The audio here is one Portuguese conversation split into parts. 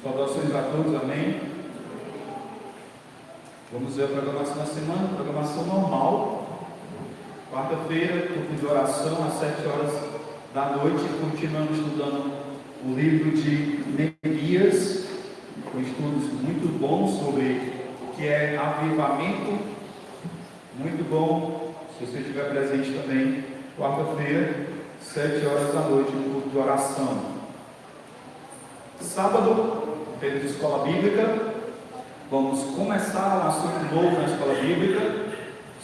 Saudações a todos, amém? Vamos ver a programação da semana, programação normal. Quarta-feira, culto de oração às 7 horas da noite. Continuamos estudando o livro de Neemias, com estudos muito bons sobre o que é avivamento. Muito bom, se você estiver presente também, quarta-feira, 7 horas da noite, no culto de oração. Sábado, período de escola bíblica, vamos começar um assunto novo na escola bíblica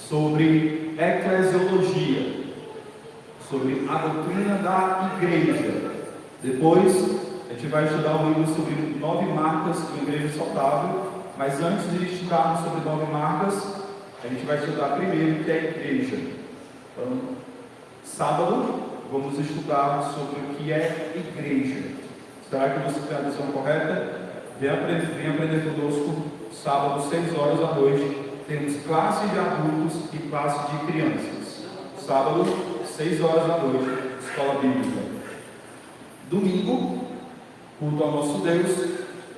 sobre eclesiologia, sobre a doutrina da igreja. Depois, a gente vai estudar um livro sobre 9 marcas de uma igreja saudável, mas antes de estudarmos sobre 9 marcas, a gente vai estudar primeiro o que é a igreja. Então, sábado, vamos estudar sobre o que é igreja. Será que você tem a visão correta? Vem aprender conosco, sábado, 6 horas da noite. Temos classe de adultos e classe de crianças. Sábado, 6 horas da noite, escola bíblica. Domingo, culto ao nosso Deus,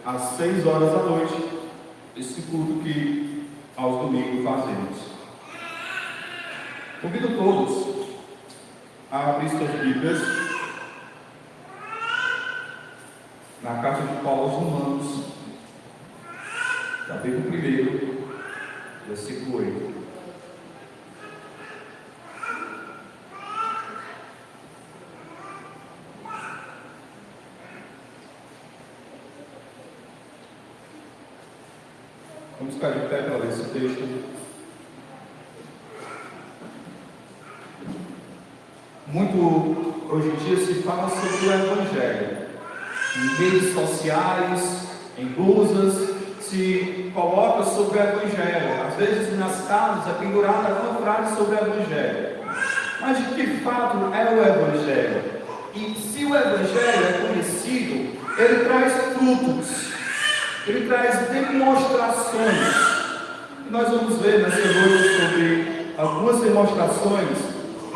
às 6 horas da noite. Esse culto que aos domingos fazemos. Convido todos a abrir suas Bíblias na carta de Paulo aos Romanos, capítulo 1, versículo 8. Vamos ficar de pé para ler esse texto. Muito hoje em dia se fala sobre o Evangelho. Em redes sociais, em blusas, se coloca sobre o Evangelho. Às vezes nas casas é pendurada uma frase sobre o Evangelho. Mas de que fato é o Evangelho? E se o Evangelho é conhecido, ele traz frutos, ele traz demonstrações. E nós vamos ver nessa noite sobre algumas demonstrações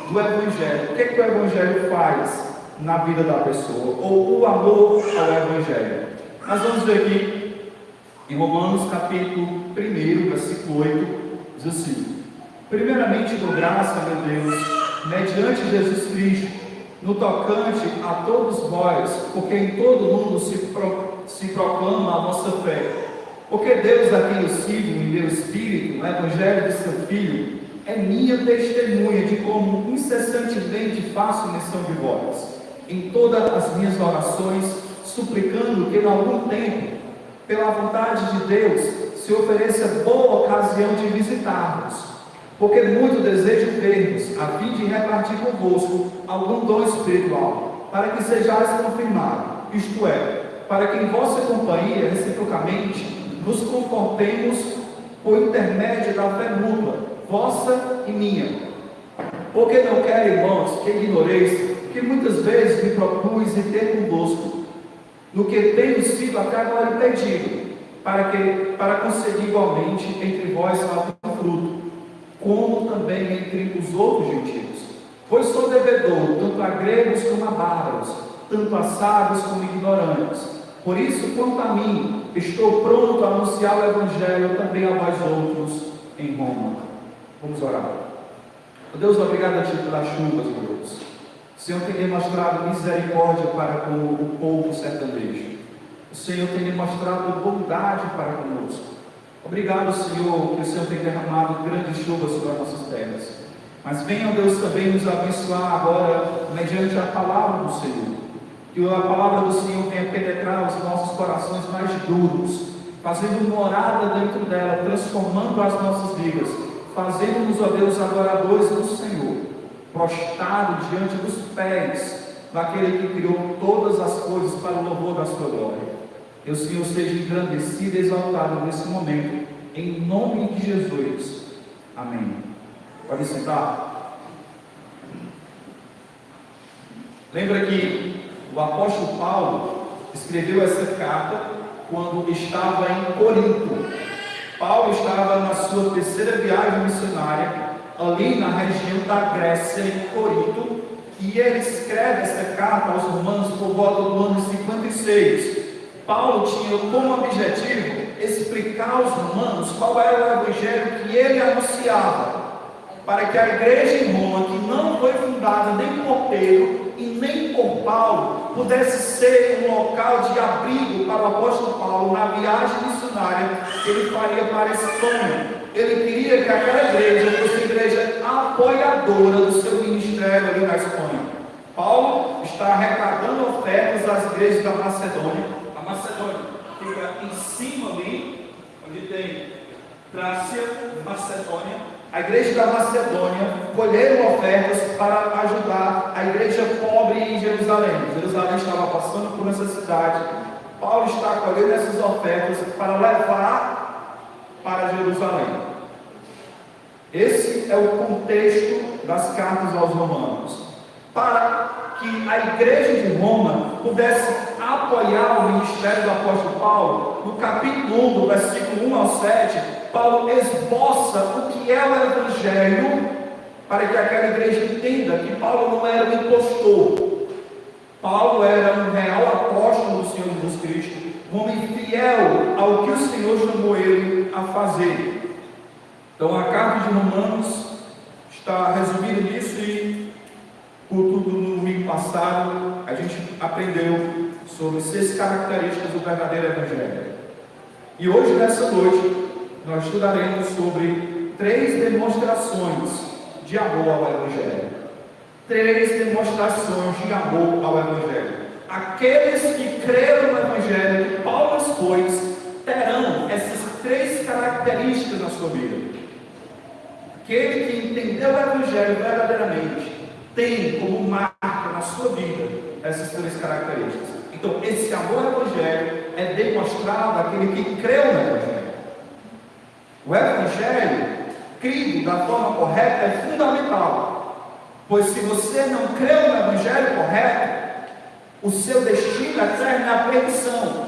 do Evangelho. O que é que o Evangelho faz na vida da pessoa, ou o amor ao Evangelho. Nós vamos ver aqui em Romanos capítulo 1, versículo 8, diz assim: primeiramente dou graça, meu Deus, mediante Jesus Cristo, no tocante a todos vós, porque em todo mundo se proclama a vossa fé. Porque Deus, a quem eu sigo em meu espírito, no Evangelho de seu Filho, é minha testemunha de como incessantemente faço menção de vós em todas as minhas orações, suplicando que em algum tempo, pela vontade de Deus, se ofereça boa ocasião de visitar-vos, porque muito desejo ver-vos, a fim de repartir convosco algum dom espiritual, para que sejais confirmados, isto é, para que em vossa companhia, reciprocamente, nos confortemos por intermédio da fé mútua, vossa e minha. Porque não quero, irmãos, que ignoreis que muitas vezes me propus em ter convosco, no que tenho sido até agora impedido, para conceder igualmente entre vós algum fruto, como também entre os outros gentios. Pois sou devedor, tanto a gregos como a bárbaros, tanto a sábios como ignorantes. Por isso, quanto a mim, estou pronto a anunciar o Evangelho também a vós outros em Roma. Vamos orar. Deus, obrigado a Ti pelas chuvas, meu Deus. O Senhor tem demonstrado misericórdia para com o povo sertanejo. O Senhor tem demonstrado bondade para conosco. Obrigado, Senhor, que o Senhor tem derramado grandes chuvas sobre as nossas terras. Mas venha, Deus, também nos abençoar agora, mediante a palavra do Senhor. Que a palavra do Senhor venha penetrar os nossos corações mais duros, fazendo morada dentro dela, transformando as nossas vidas, fazendo-nos, ó Deus, adoradores do Senhor, prostrado diante dos pés daquele que criou todas as coisas para o louvor da sua glória. Que o Senhor seja engrandecido e exaltado nesse momento, em nome de Jesus. Amém. Pode sentar. Lembra que o apóstolo Paulo escreveu essa carta quando estava em Corinto. Paulo estava na sua terceira viagem missionária, ali na região da Grécia, em Corinto, e ele escreve essa carta aos romanos por volta do ano 56, Paulo tinha como objetivo explicar aos romanos qual era o evangelho que ele anunciava, para que a igreja em Roma, que não foi fundada nem por Pedro e nem por Paulo, pudesse ser um local de abrigo para o apóstolo Paulo na viagem missionária que ele faria para a Espanha. Ele queria que aquela igreja fosse a igreja apoiadora do seu ministério ali na Espanha. Paulo está arrecadando ofertas às igrejas da Macedônia. A Macedônia fica em cima ali, onde tem Trácia, Macedônia. A igreja da Macedônia colheram ofertas para ajudar a igreja pobre em Jerusalém. Jerusalém estava passando por necessidade. Paulo está colhendo essas ofertas para levar para Jerusalém. Esse é o contexto das cartas aos romanos. Para que a igreja de Roma pudesse apoiar o ministério do apóstolo Paulo, no capítulo 1, do versículo 1 ao 7, Paulo esboça o que é o evangelho, para que aquela igreja entenda que Paulo não era um impostor. Paulo era um real apóstolo do Senhor Jesus Cristo, um homem fiel ao que o Senhor chamou ele a fazer. Então a carta de Romanos está resumida nisso, e por tudo no domingo passado a gente aprendeu sobre 6 características do verdadeiro evangelho. E hoje, nessa noite, nós estudaremos sobre 3 demonstrações de amor ao evangelho. 3 demonstrações de amor ao evangelho. Aqueles que creram no evangelho que Paulo expôs terão essas 3 características na sua vida. Aquele que entendeu o evangelho verdadeiramente tem como marca na sua vida essas 3 características. Então, esse amor ao evangelho é demonstrado àquele que creu no evangelho. O evangelho, crido da forma correta, é fundamental, pois se você não creu no evangelho correto, o seu destino eterno é a perdição.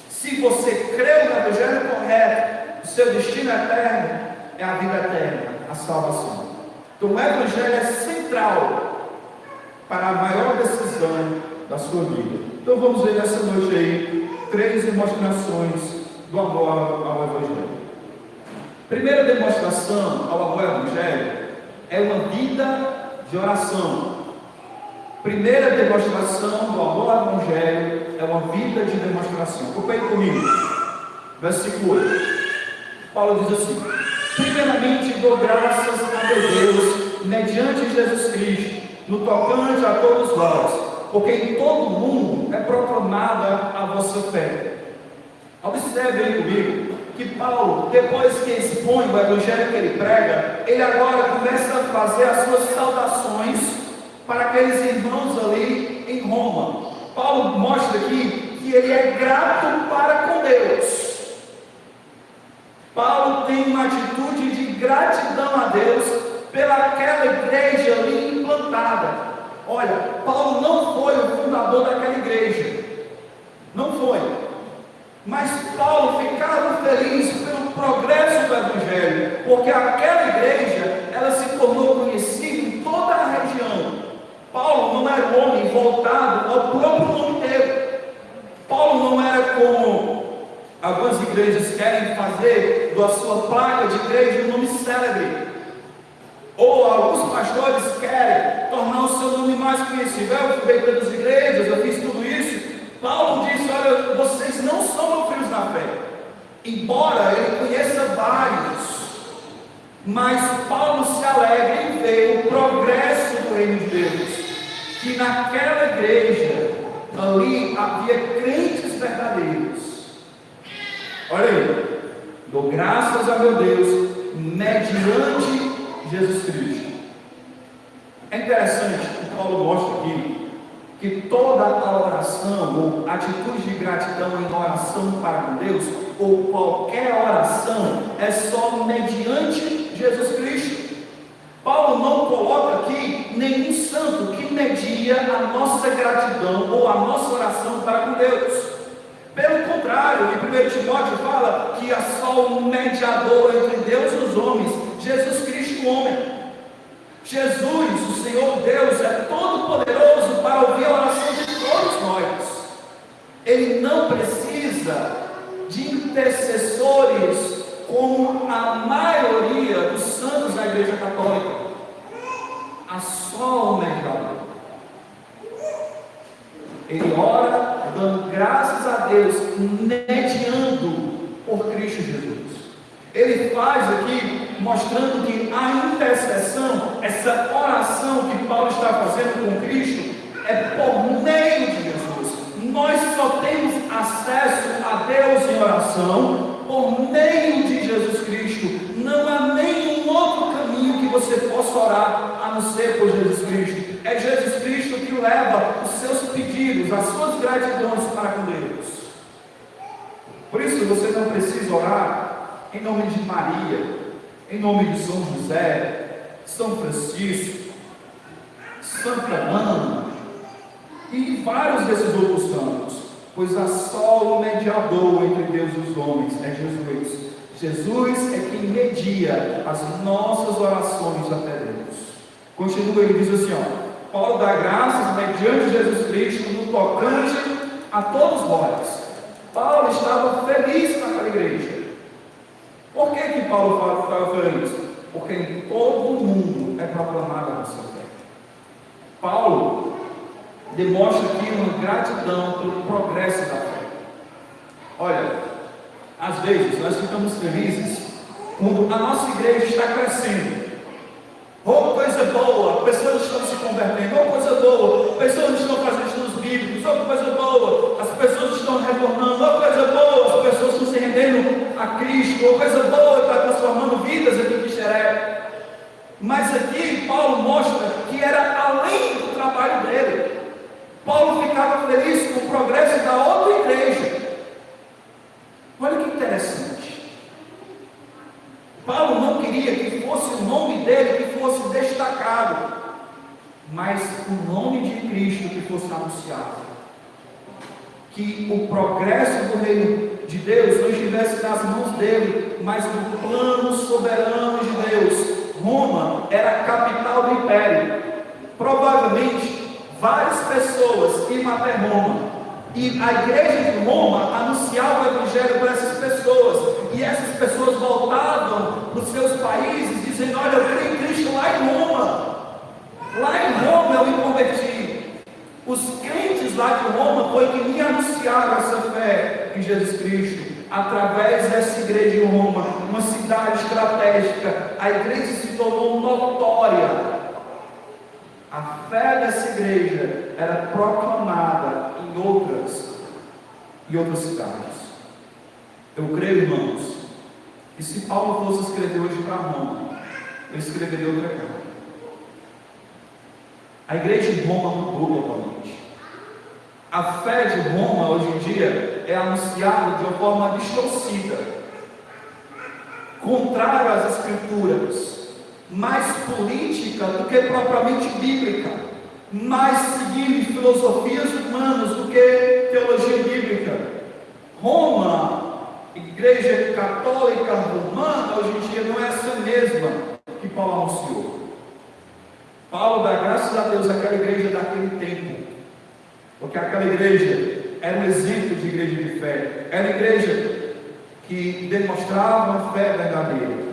Se você creu no evangelho correto, o seu destino eterno é a vida eterna, a salvação. Então o evangelho é central para a maior decisão da sua vida. Então vamos ver nessa noite aí 3 demonstrações do amor ao evangelho. Primeira demonstração ao amor ao evangelho é uma vida de oração. Primeira demonstração do amor ao evangelho é uma vida de demonstração. Acompanhe comigo. Versículo 8. Paulo diz assim: primeiramente dou graças a meu Deus, mediante Jesus Cristo, no tocante a todos vós, porque em todo mundo é proclamada a vossa fé. Observe aí comigo que Paulo, depois que expõe o evangelho que ele prega, ele agora começa a fazer as suas saudações para aqueles irmãos ali em Roma. Paulo mostra aqui que ele é grato para com Deus. Paulo tem uma atitude de gratidão a Deus pelaquela igreja ali implantada. Olha, Paulo não foi o fundador daquela igreja, não foi, mas Paulo ficava feliz pelo progresso do evangelho, porque aquela igreja, ela se tornou conhecida em toda a região. Paulo não era um homem voltado ao próprio nome dele. Paulo não era como algumas igrejas querem fazer da sua placa de igreja um nome célebre, ou alguns pastores querem tornar o seu nome mais conhecido. Eu fui pelas igrejas, eu fiz tudo isso. Paulo disse: olha, vocês não são meus filhos na fé, embora ele conheça vários, mas Paulo se alegra em ver o progresso do reino de Deus, que naquela igreja ali havia crentes verdadeiros. Olha aí, dou graças a meu Deus mediante Jesus Cristo. É interessante que Paulo mostra aqui que toda a oração ou atitude de gratidão em oração para com Deus, ou qualquer oração, é só mediante Jesus Cristo. Paulo não coloca aqui nenhum santo que media a nossa gratidão ou a nossa oração para com Deus. Pelo contrário, em 1 Timóteo fala que há só um mediador entre Deus e os homens, Jesus Cristo, o homem. Jesus, o Senhor Deus, é todo poderoso para ouvir a oração de todos nós. Ele não precisa como a maioria dos santos da Igreja Católica. Há só um mediador. Ele ora dando graças a Deus, mediando por Cristo Jesus. Ele faz aqui, mostrando que a intercessão, essa oração que Paulo está fazendo com Cristo, é por meio de Jesus. Nós só temos acesso a Deus em oração por meio de Jesus Cristo. Não há nenhum outro caminho que você possa orar a não ser por Jesus Cristo. É Jesus Cristo que leva os seus pedidos, as suas gratidões para com Deus. Por isso você não precisa orar em nome de Maria, em nome de São José, São Francisco, Santa Ana e vários desses outros santos, pois há só um mediador entre Deus e os homens, é Jesus. Jesus é quem media as nossas orações até Deus. Continua, ele diz assim, Paulo dá graças mediante Jesus Cristo no tocante a todos vós. Paulo estava feliz naquela igreja. Por que Paulo estava feliz? Porque em todo o mundo é proclamada a nossa fé. Paulo demonstra aqui uma gratidão pelo progresso da fé. Olha, às vezes nós ficamos felizes quando a nossa igreja está crescendo. Oh, coisa boa, pessoas estão se convertendo. Oh, coisa boa, pessoas estão fazendo estudos bíblicos. Oh, coisa boa, as pessoas estão retornando. Oh, coisa boa, as pessoas estão se rendendo a Cristo. Oh, coisa boa, está transformando vidas aqui em Xeré. Mas aqui Paulo mostra que era além do trabalho dele. Paulo ficava feliz com o progresso da outra igreja. Olha que interessante. Paulo não queria que fosse o nome dele que fosse destacado, mas o nome de Cristo que fosse anunciado. Que o progresso do reino de Deus não estivesse nas mãos dele, mas no plano soberano de Deus. Roma era a capital do império. Provavelmente várias pessoas iam até Roma. E a igreja de Roma anunciava o evangelho para essas pessoas. E essas pessoas voltavam para os seus países dizendo: olha, eu creio em Cristo lá em Roma. Lá em Roma eu me converti. Os crentes lá de Roma foi que me anunciaram essa fé em Jesus Cristo. Através dessa igreja em Roma, uma cidade estratégica, a igreja se tornou notória. A fé dessa igreja era proclamada em outras cidades. Eu creio, irmãos, que se Paulo fosse escrever hoje para Roma, ele escreveria outra carta. A igreja de Roma mudou totalmente. A fé de Roma hoje em dia é anunciada de uma forma distorcida, contrária às escrituras, mais política do que propriamente bíblica, mais seguindo filosofias humanas do que teologia bíblica. Roma, igreja católica romana, hoje em dia não é essa mesma que Paulo anunciou. Paulo dá graças a Deus àquela igreja daquele tempo, porque aquela igreja era um exemplo de igreja de fé, era uma igreja que demonstrava uma fé verdadeira.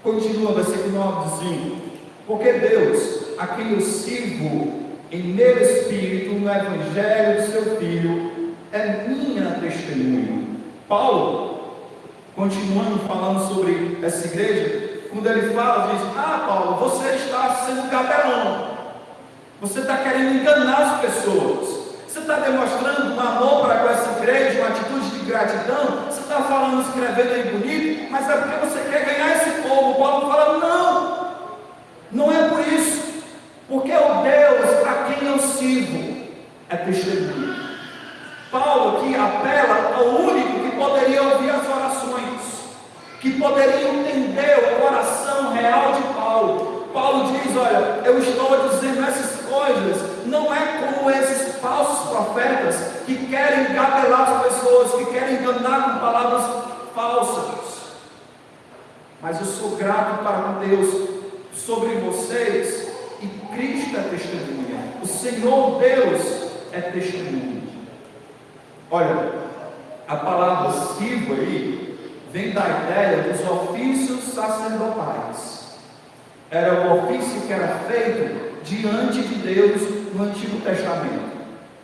Continua, versículo 9, dizendo: porque Deus, a quem eu sirvo em meu espírito no evangelho do seu Filho, é minha testemunha. Paulo, continuando falando sobre essa igreja, quando ele fala, diz: Paulo, você está sendo capelão, você está querendo enganar as pessoas, você está demonstrando um amor para com essa igreja, uma atitude de gratidão, você está falando, escrevendo aí bonito, mas é porque você quer ganhar esse povo. Paulo fala: não é por isso, porque o Deus a quem eu sirvo é testemunha. Paulo aqui apela ao único que poderia ouvir as orações, que poderia entender o coração real de Paulo. Paulo diz: olha, eu estou dizendo essas coisas, não é como esses falsos profetas que querem gabelar as pessoas, que querem enganar com palavras falsas, mas eu sou grato para com Deus sobre vocês, e Cristo é testemunha, o Senhor Deus é testemunha. Olha, a palavra sirvo aí vem da ideia dos ofícios sacerdotais. Era o ofício que era feito diante de Deus no Antigo Testamento.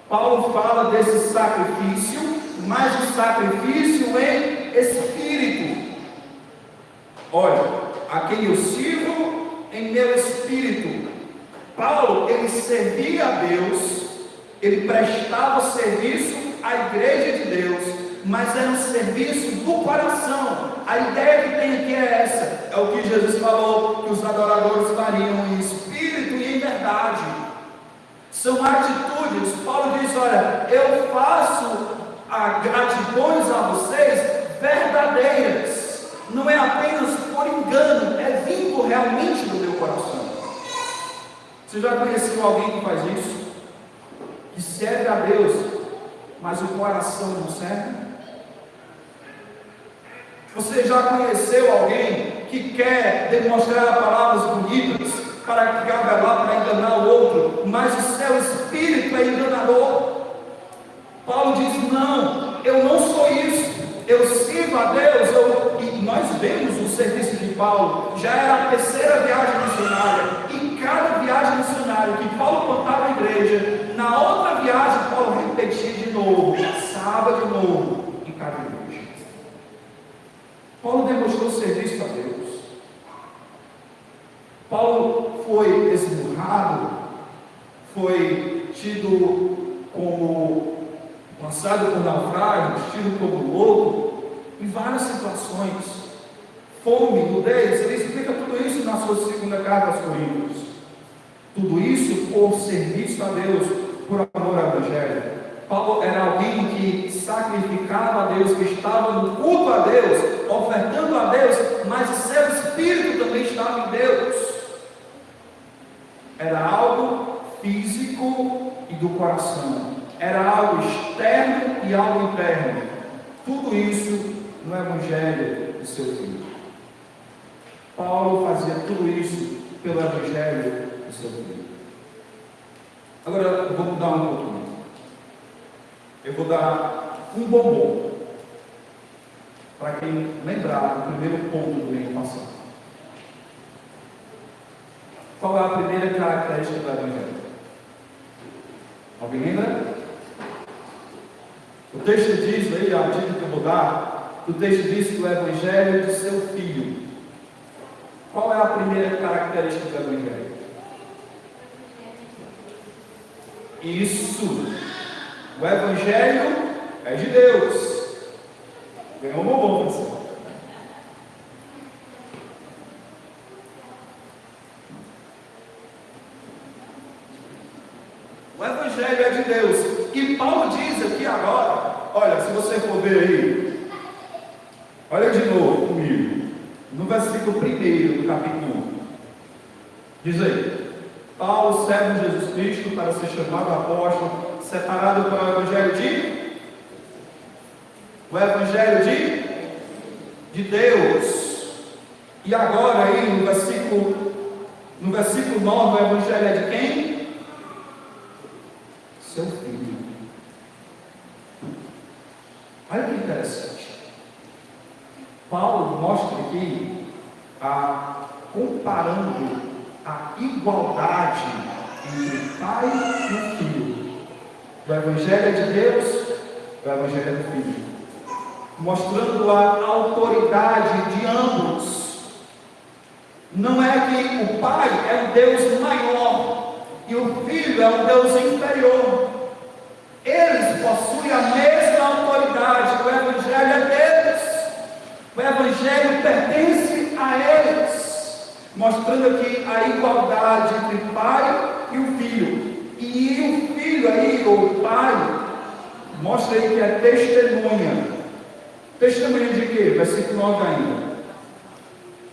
Paulo fala desse sacrifício, mas o sacrifício em espírito. Olha, a quem eu sirvo em meu espírito. Paulo, ele servia a Deus, ele prestava serviço à igreja de Deus, mas era um serviço do coração. A ideia que tem aqui é essa, é o que Jesus falou, que os adoradores fariam em espírito e em verdade. São atitudes. Paulo diz, olha, eu faço gratidões a vocês verdadeiras, não é apenas por engano, é vindo realmente do meu coração. Você já conheceu alguém que faz isso? Que serve a Deus, mas o coração não serve? Você já conheceu alguém que quer demonstrar palavras bonitas para gabelar, para enganar o outro, mas o seu espírito é enganador? Paulo diz, não, eu não sou isso, eu sirvo a Deus. E nós vemos o serviço de Paulo, já era a terceira viagem missionária, e cada viagem missionária que Paulo plantava a igreja, na outra viagem Paulo repetia de novo, passava de novo em cada igreja. Paulo demonstrou serviço a Deus. Paulo foi esmurrado, foi tido como passado por naufrágio, tido como louco, em várias situações. Fome, nudez, ele explica tudo isso na sua segunda carta aos Coríntios. Tudo isso por serviço a Deus, por amor ao Evangelho. Paulo era alguém que sacrificava a Deus, que estava no culto a Deus, ofertando a Deus, mas o seu espírito também estava em Deus. Era algo físico e do coração. Era algo externo e algo interno. Tudo isso no Evangelho do seu Filho. Paulo fazia tudo isso pelo Evangelho do seu Filho. Agora eu vou mudar um pouquinho. Eu vou dar um bombom para quem lembrar do primeiro ponto do ano passado. Qual é a primeira característica do Evangelho? Alguém lembra? O texto diz, aí, a dica que eu vou dar, o texto diz que o Evangelho é de seu Filho. Qual é a primeira característica do Evangelho? Isso! O Evangelho é de Deus. Ganhou um bombom, pessoal. O Evangelho é de Deus. E Paulo diz aqui agora, olha, se você for ver aí, olha de novo comigo, no versículo 1 do capítulo 1. Diz aí, Paulo, servo de Jesus Cristo, para ser chamado apóstolo, separado para o Evangelho de Deus. E agora aí no versículo 9, o Evangelho é de quem? Seu Filho. Olha que interessante. Paulo mostra aqui comparando a igualdade entre Pai e Filho. O Evangelho é de Deus, o Evangelho é do Filho, mostrando a autoridade de ambos. Não é que o Pai é um Deus maior e o Filho é um Deus inferior. Eles possuem a mesma autoridade. O Evangelho é deles, o Evangelho pertence a eles, mostrando aqui a igualdade entre o Pai e o Filho. E o Filho aí, ou o Pai, mostra aí que é testemunha. Testemunha de quê? Versículo 9 ainda.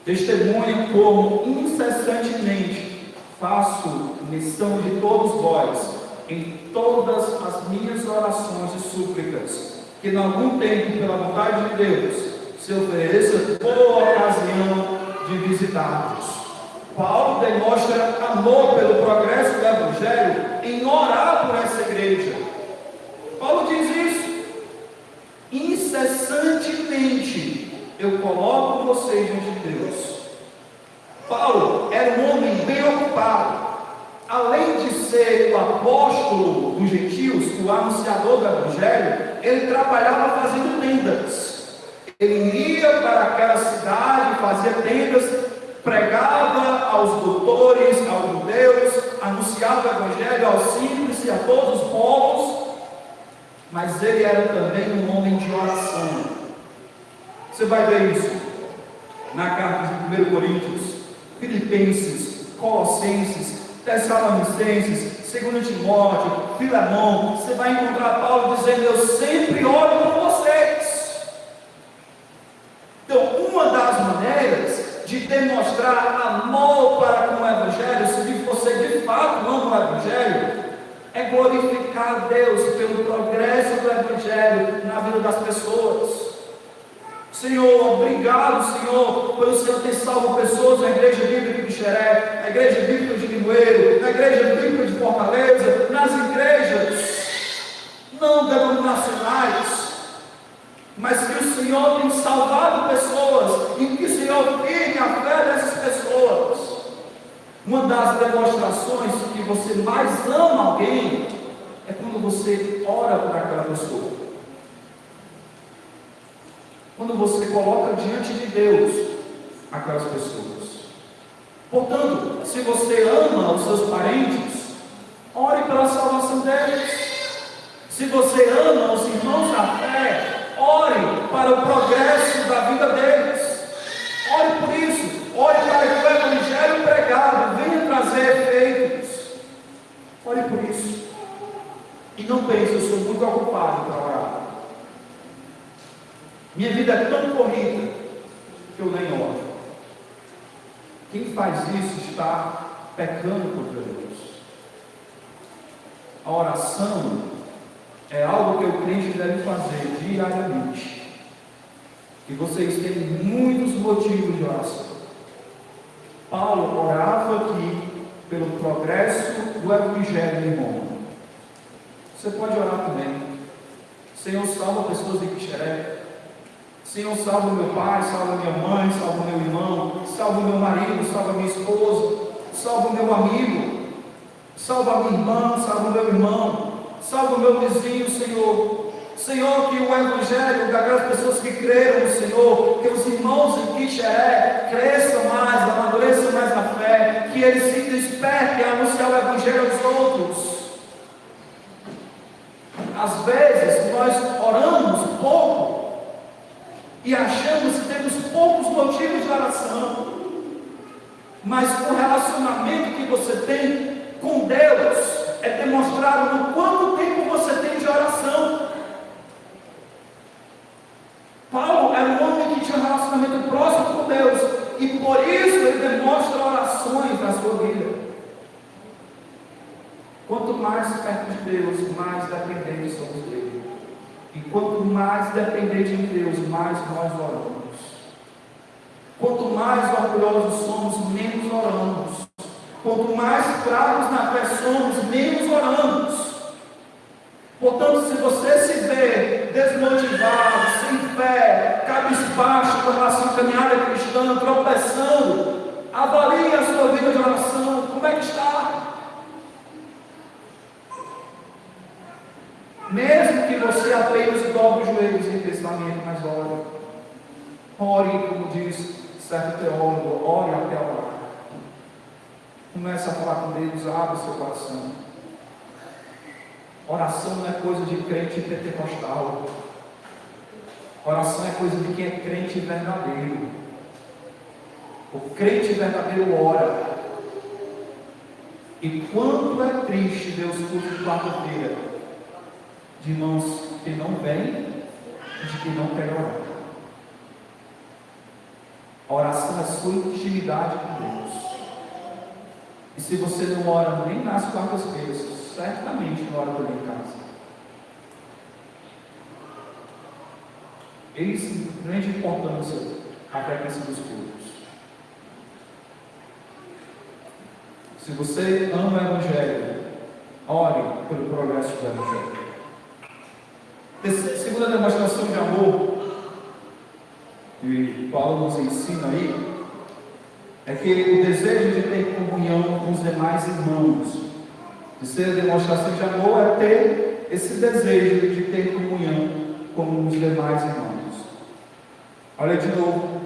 Testemunha como incessantemente faço menção de todos vós, em todas as minhas orações e súplicas, que em algum tempo, pela vontade de Deus, se ofereça boa ocasião de visitar-vos. Paulo demonstra amor pelo progresso do Evangelho em orar por essa igreja. Paulo diz isso incessantemente. eu coloco você diante de Deus. Paulo era um homem bem ocupado. Além de ser o apóstolo dos gentios, o anunciador do evangelho, ele trabalhava fazendo tendas. Ele ia para aquela cidade, fazia tendas, pregava aos doutores, aos judeus, anunciava o evangelho aos simples e a todos os povos. Mas ele era também um homem de oração. Você vai ver isso na carta de 1 Coríntios, Filipenses, Colossenses, Tessalonicenses, 2 Timóteo, Filemão. Você vai encontrar Paulo dizendo: eu sempre oro por vocês. Então, uma das maneiras de demonstrar amor para com o evangelho, se você de fato ama o evangelho, é glorificar a Deus pelo progresso do evangelho na vida das pessoas. Senhor, obrigado, Senhor, pelo Senhor ter salvo pessoas na Igreja Bíblica de Xeré, na Igreja Bíblica de Limoeiro, na Igreja Bíblica de Fortaleza, nas igrejas não denominacionais, mas que o Senhor tem salvado pessoas e que o Senhor firme a fé dessas pessoas. Uma das demonstrações que você mais ama alguém é quando você ora por aquela pessoa. Quando você coloca diante de Deus aquelas pessoas. Portanto, se você ama os seus parentes, ore pela salvação deles. Se você ama os irmãos da fé, ore para o progresso da vida deles. Ore por isso. Ore para que o evangelho pregado venha trazer efeitos. Ore por isso. E não pense: eu sou muito ocupado para orar. Minha vida é tão corrida que eu nem oro. Quem faz isso está pecando contra Deus. A oração é algo que o crente deve fazer diariamente. E vocês têm muitos motivos de oração. Paulo orava aqui pelo progresso do evangelho em Roma. Você pode orar também. Senhor, salva pessoas de Quixeré. Senhor, salva meu pai, salva minha mãe, salva meu irmão, salva meu marido, salva minha esposa, salva meu amigo, salva minha irmã, salva meu irmão, salva meu vizinho, Senhor. Senhor, que o evangelho daquelas pessoas que creram no Senhor, que os irmãos em Quixeré cresçam mais, amadureçam mais na fé, que eles se despertem a anunciar o evangelho aos outros. Às vezes nós oramos pouco e achamos que temos poucos motivos de oração, mas o relacionamento que você tem com Deus é demonstrado no quanto tempo você tem de oração. Paulo era um homem que tinha um relacionamento próximo com Deus, e por isso ele demonstra orações na sua vida. Quanto mais perto de Deus, mais dependentes somos dele. E quanto mais dependente de Deus, mais nós oramos. Quanto mais orgulhosos somos, menos oramos. Quanto mais fracos na fé somos, menos oramos. Portanto, se você se vê desmotivado, sem fé, cabisbaixo com relação à caminhada cristã, tropeçando, avalie a sua vida de oração. Como é que está? Mesmo que você apenas dobre os joelhos em pensamento, mas ore. Ore, como diz certo teólogo, ore até orar. Comece a falar com Deus, abra o seu coração. Oração não é coisa de crente pentecostal. Oração é coisa de quem é crente verdadeiro. O crente verdadeiro ora. E quanto é triste ver os cultos de quarta-feira de irmãos que não vêm e de que não querem orar. A oração é a sua intimidade com Deus. E se você não ora nem nas quartas-feiras, certamente não ora também em casa. Eis a grande importância da frequência dos cultos. Se você ama o evangelho, ore pelo progresso do evangelho. Segunda demonstração de amor que Paulo nos ensina aí, é que o desejo de ter comunhão com os demais irmãos, de ser demonstração de amor, é ter esse desejo de ter comunhão com os demais irmãos. Olha de novo,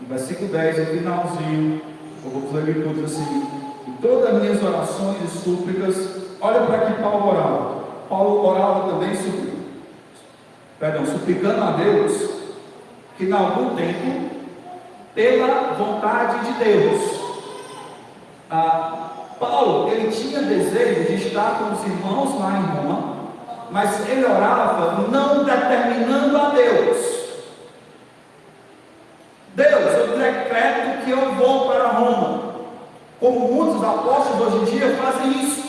no versículo 10, no finalzinho, eu vou ler tudo assim: em todas as minhas orações e súplicas, olha para que Paulo orava. Paulo orava também suplicando a Deus que, em algum tempo, pela vontade de Deus, Paulo, ele tinha desejo de estar com os irmãos lá em Roma, mas ele orava não determinando a Deus: Deus, eu decreto que eu vou para Roma, como muitos apóstolos hoje em dia fazem isso,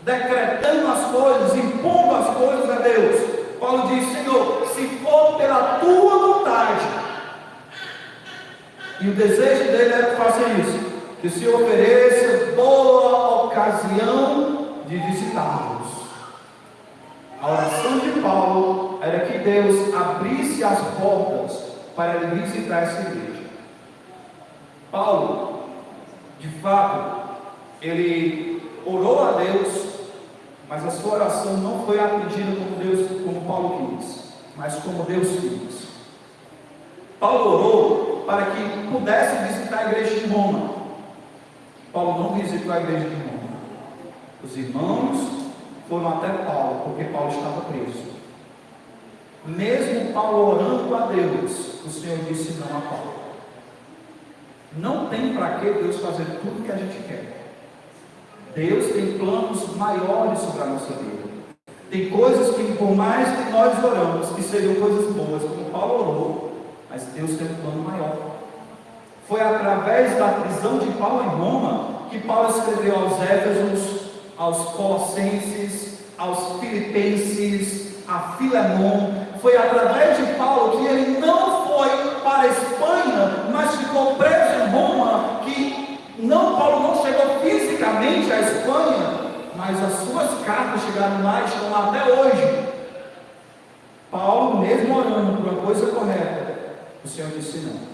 decretando as coisas, impondo as coisas a Deus. Paulo diz: Senhor, se for pela tua vontade. E o desejo dele é que faça isso, que se ofereça boa ocasião de visitá-los. A oração de Paulo era que Deus abrisse as portas para ele visitar essa igreja. Paulo, de fato, ele orou a Deus, mas a sua oração não foi atendida como Paulo quis, mas como Deus quis. Paulo orou para que pudesse visitar a igreja de Roma. Paulo não visitou a igreja de Roma. Os irmãos foram até Paulo, porque Paulo estava preso. Mesmo Paulo orando a Deus, o Senhor disse não a Paulo. Não tem para que Deus fazer tudo o que a gente quer. Deus tem planos maiores sobre a nossa vida. Tem coisas que, por mais que nós oramos, que seriam coisas boas, como Paulo orou, mas Deus tem um plano maior. Foi através da prisão de Paulo em Roma que Paulo escreveu aos Éfesos, aos Colossenses, aos Filipenses, a Filemon. Foi através de Paulo que ele não foi para a Espanha, mas ficou preso em Roma, que Paulo não chegou fisicamente à Espanha, mas as suas cartas chegaram lá e estão lá até hoje. Paulo, mesmo orando por uma coisa correta, o Senhor disse não.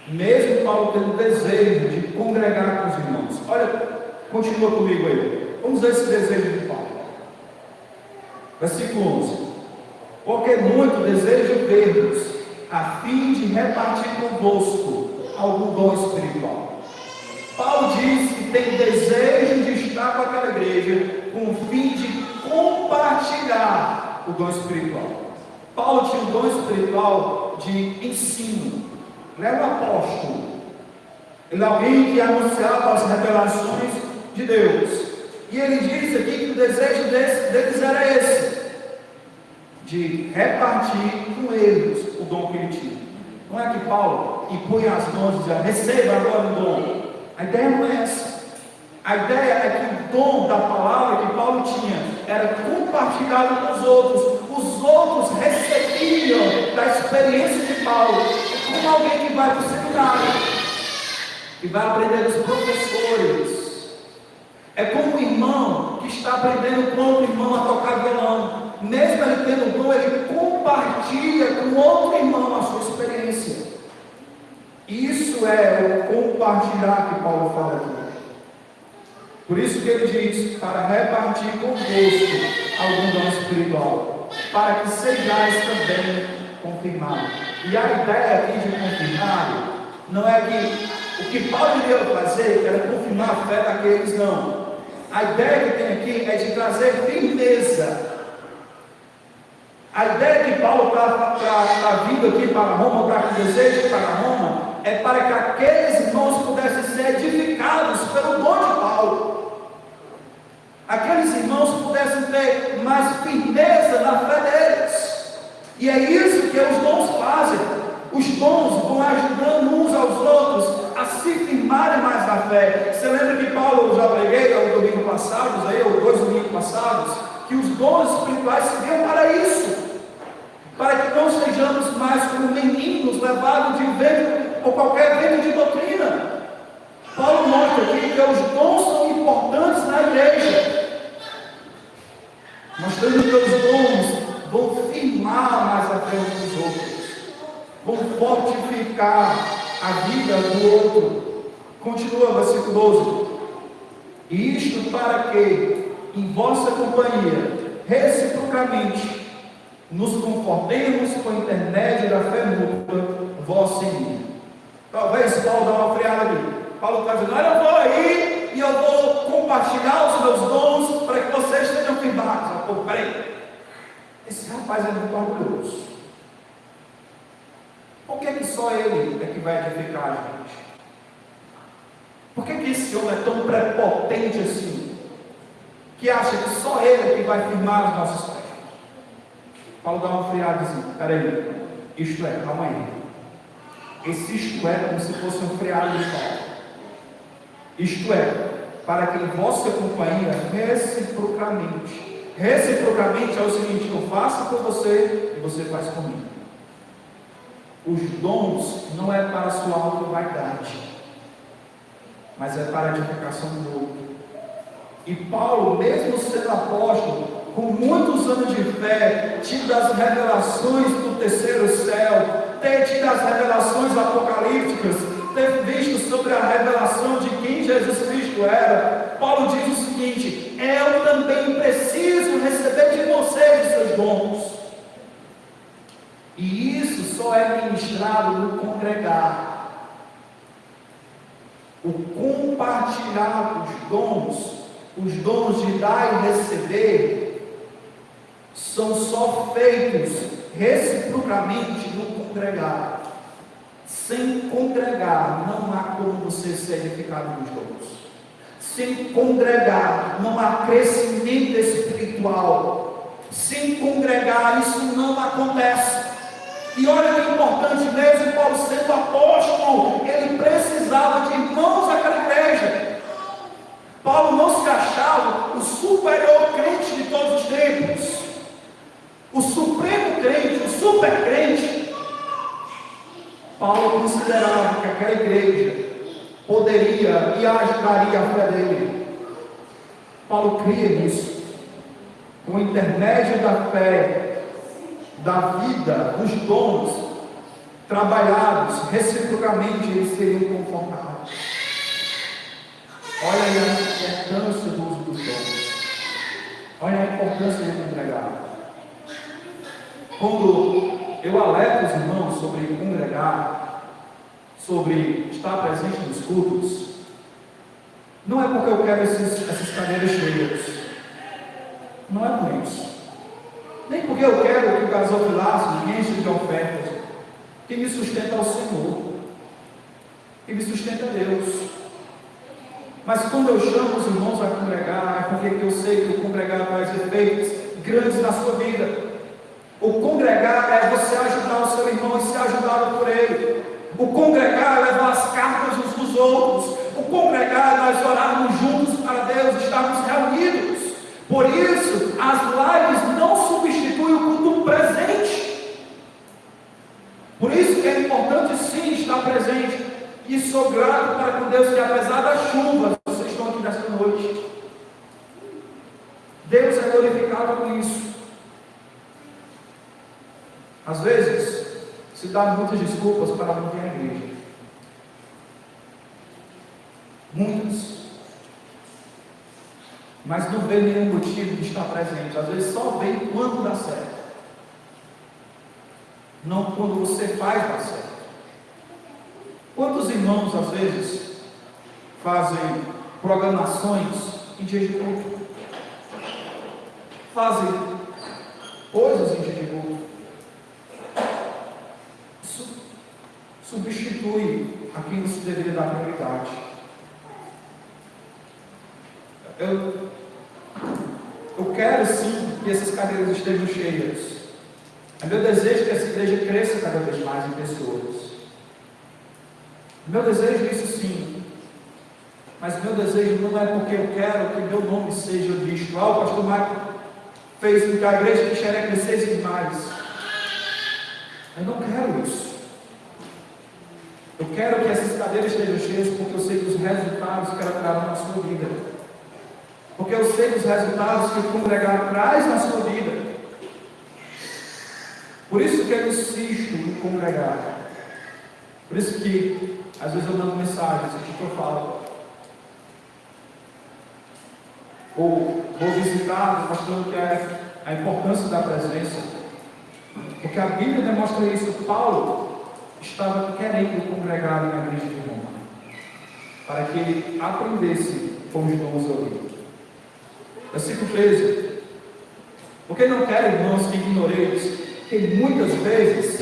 Mesmo Paulo tendo desejo de congregar com os irmãos. Olha, continua comigo aí. Vamos ver esse desejo de Paulo. Versículo 11. Porque muito desejo ver-vos, a fim de repartir convosco algum dom espiritual. Paulo diz que tem desejo de estar com aquela igreja, com o fim de compartilhar o dom espiritual. Paulo tinha um dom espiritual de ensino. Ele era um apóstolo. Ele é alguém que anunciava as revelações de Deus. E ele diz aqui que o desejo deles era esse: de repartir com eles o dom que ele tinha. Não é que Paulo impunha as mãos e dizia: receba agora o dom. A ideia não é essa. A ideia é que o dom da palavra que Paulo tinha era compartilhado com os outros. Os outros recebiam da experiência de Paulo, como alguém que vai para o seminário, que vai aprender os professores. É como um irmão que está aprendendo com outro irmão a tocar violão. Mesmo ele tendo dom, ele compartilha com outro irmão a sua experiência. Isso é o compartilhar que Paulo fala aqui. Por isso que ele diz: para repartir convosco algum dom espiritual, para que sejais também confirmados. E a ideia aqui de confirmar não é que o que Paulo iria fazer era confirmar a fé daqueles, não. A ideia que tem aqui é de trazer firmeza. A ideia que Paulo está vindo aqui para Roma, está com desejo para Roma, é para que aqueles irmãos pudessem ser edificados pelo dom de Paulo. Aqueles irmãos pudessem ter mais firmeza na fé deles. E é isso que os dons fazem. Os dons vão ajudando uns aos outros a se firmarem mais na fé. Você lembra que Paulo, eu já preguei no domingo passado, ou 2 domingos passados, que os dons espirituais serviam para isso, para que não sejamos mais como meninos levados de vento ou qualquer vento de doutrina. Paulo mostra aqui que os dons são importantes na igreja, mostrando que os dons vão firmar mais a fé uns dos outros. edificar a vida do outro. Continua, versículo 12. E isto para que, em vossa companhia, reciprocamente, nos confortemos com a intermédio da fé mútua, vossa em mim. Talvez Paulo dá uma freada ali. Paulo está dizendo: olha, eu vou aí e eu vou compartilhar os meus dons para que vocês estejam firmados. Pô, peraí, esse rapaz é muito orgulhoso. Por que só ele é que vai edificar a gente? Por que esse homem é tão prepotente assim, que acha que só ele é que vai firmar os nossos pés? Paulo dá uma freada assim: peraí, isto é, calma aí. Esse isto é como se fosse um freado de Paulo. Isto é, para que em vossa companhia reciprocamente. Reciprocamente é o seguinte: eu faço por você e você faz comigo. Os dons não é para a sua auto-vaidade, mas é para a edificação do outro. E Paulo, mesmo sendo apóstolo, com muitos anos de fé, tido as revelações do terceiro céu, ter tido as revelações apocalípticas, ter visto sobre a revelação de quem Jesus Cristo era, Paulo diz o seguinte: eu também preciso receber de vocês os seus dons. E isso só é ministrado no congregar. O compartilhar os dons de dar e receber, são só feitos reciprocamente no congregar. Sem congregar, não há como você ser edificado nos dons. Sem congregar, não há crescimento espiritual. Sem congregar, isso não acontece. E olha que importante, mesmo Paulo sendo apóstolo, ele precisava de irmãos daquela igreja. Paulo não se achava o superior crente de todos os tempos, o supremo crente, o super crente. Paulo considerava que aquela igreja poderia e ajudaria a fé dele. Paulo cria nisso. Com o intermédio da fé, da vida, dos dons trabalhados reciprocamente, eles seriam confortados. Olha aí a importância do uso dos dons. Olha a importância de congregar. Quando eu alerto os irmãos sobre congregar, sobre estar presente nos cultos, não é porque eu quero essas cadeiras cheias. Não é por isso. Nem porque eu quero que o gasofilaço me enche de ofertas. Quem me sustenta é o Senhor. Quem me sustenta é Deus. Mas quando eu chamo os irmãos a congregar, é porque eu sei que o congregar traz efeitos grandes na sua vida. O congregar é você ajudar o seu irmão e ser ajudado por ele. O congregar é levar as cartas uns dos outros. O congregar é nós orarmos juntos para Deus, estarmos reunidos. Por isso, as lives não substituem o culto presente. Por isso que é importante sim estar presente. E sou grato para com Deus que, apesar das chuvas, vocês estão aqui nesta noite. Deus é glorificado com isso. Às vezes, se dá muitas desculpas para não vir à igreja. Muitas. Mas não vê nenhum motivo de estar presente. Às vezes só vem quando dá certo. Não quando você faz dar certo. Quantos irmãos, às vezes, fazem programações em dias de culto? Fazem coisas em dia de culto. Isso substitui a quem você deveria dar prioridade. Eu quero sim que essas cadeiras estejam cheias. É meu desejo que essa igreja cresça cada vez mais em pessoas. Meu desejo é isso sim. Mas meu desejo não é porque eu quero que meu nome seja visto. O pastor Marco fez com que a igreja de Xeré crescesse demais. Eu não quero isso. Eu quero que essas cadeiras estejam cheias porque eu sei que os resultados que ela trará na sua vida. Porque eu sei dos resultados que o congregar traz na sua vida. Por isso que eu insisto em congregar. Por isso que, às vezes eu mando mensagens, o que eu falo? Ou vou visitar, mostrando que é a importância da presença. Porque a Bíblia demonstra isso. Paulo estava querendo congregar na igreja de Roma, para que ele aprendesse com os dons ali. Versículo 13. Porque não quero, irmãos, que ignoreis, que muitas vezes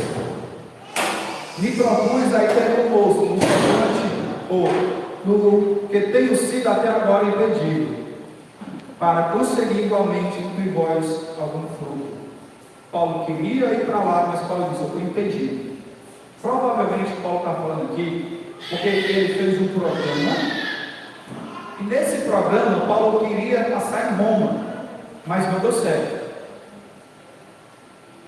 me propus a ir teimoso no restante, ou no que tenho sido até agora impedido, para conseguir igualmente entre vós algum fruto. Paulo queria ir para lá, mas Paulo disse: eu estou impedido. Provavelmente Paulo está falando aqui porque ele fez um programa, e nesse programa Paulo queria passar em Roma, mas não deu certo.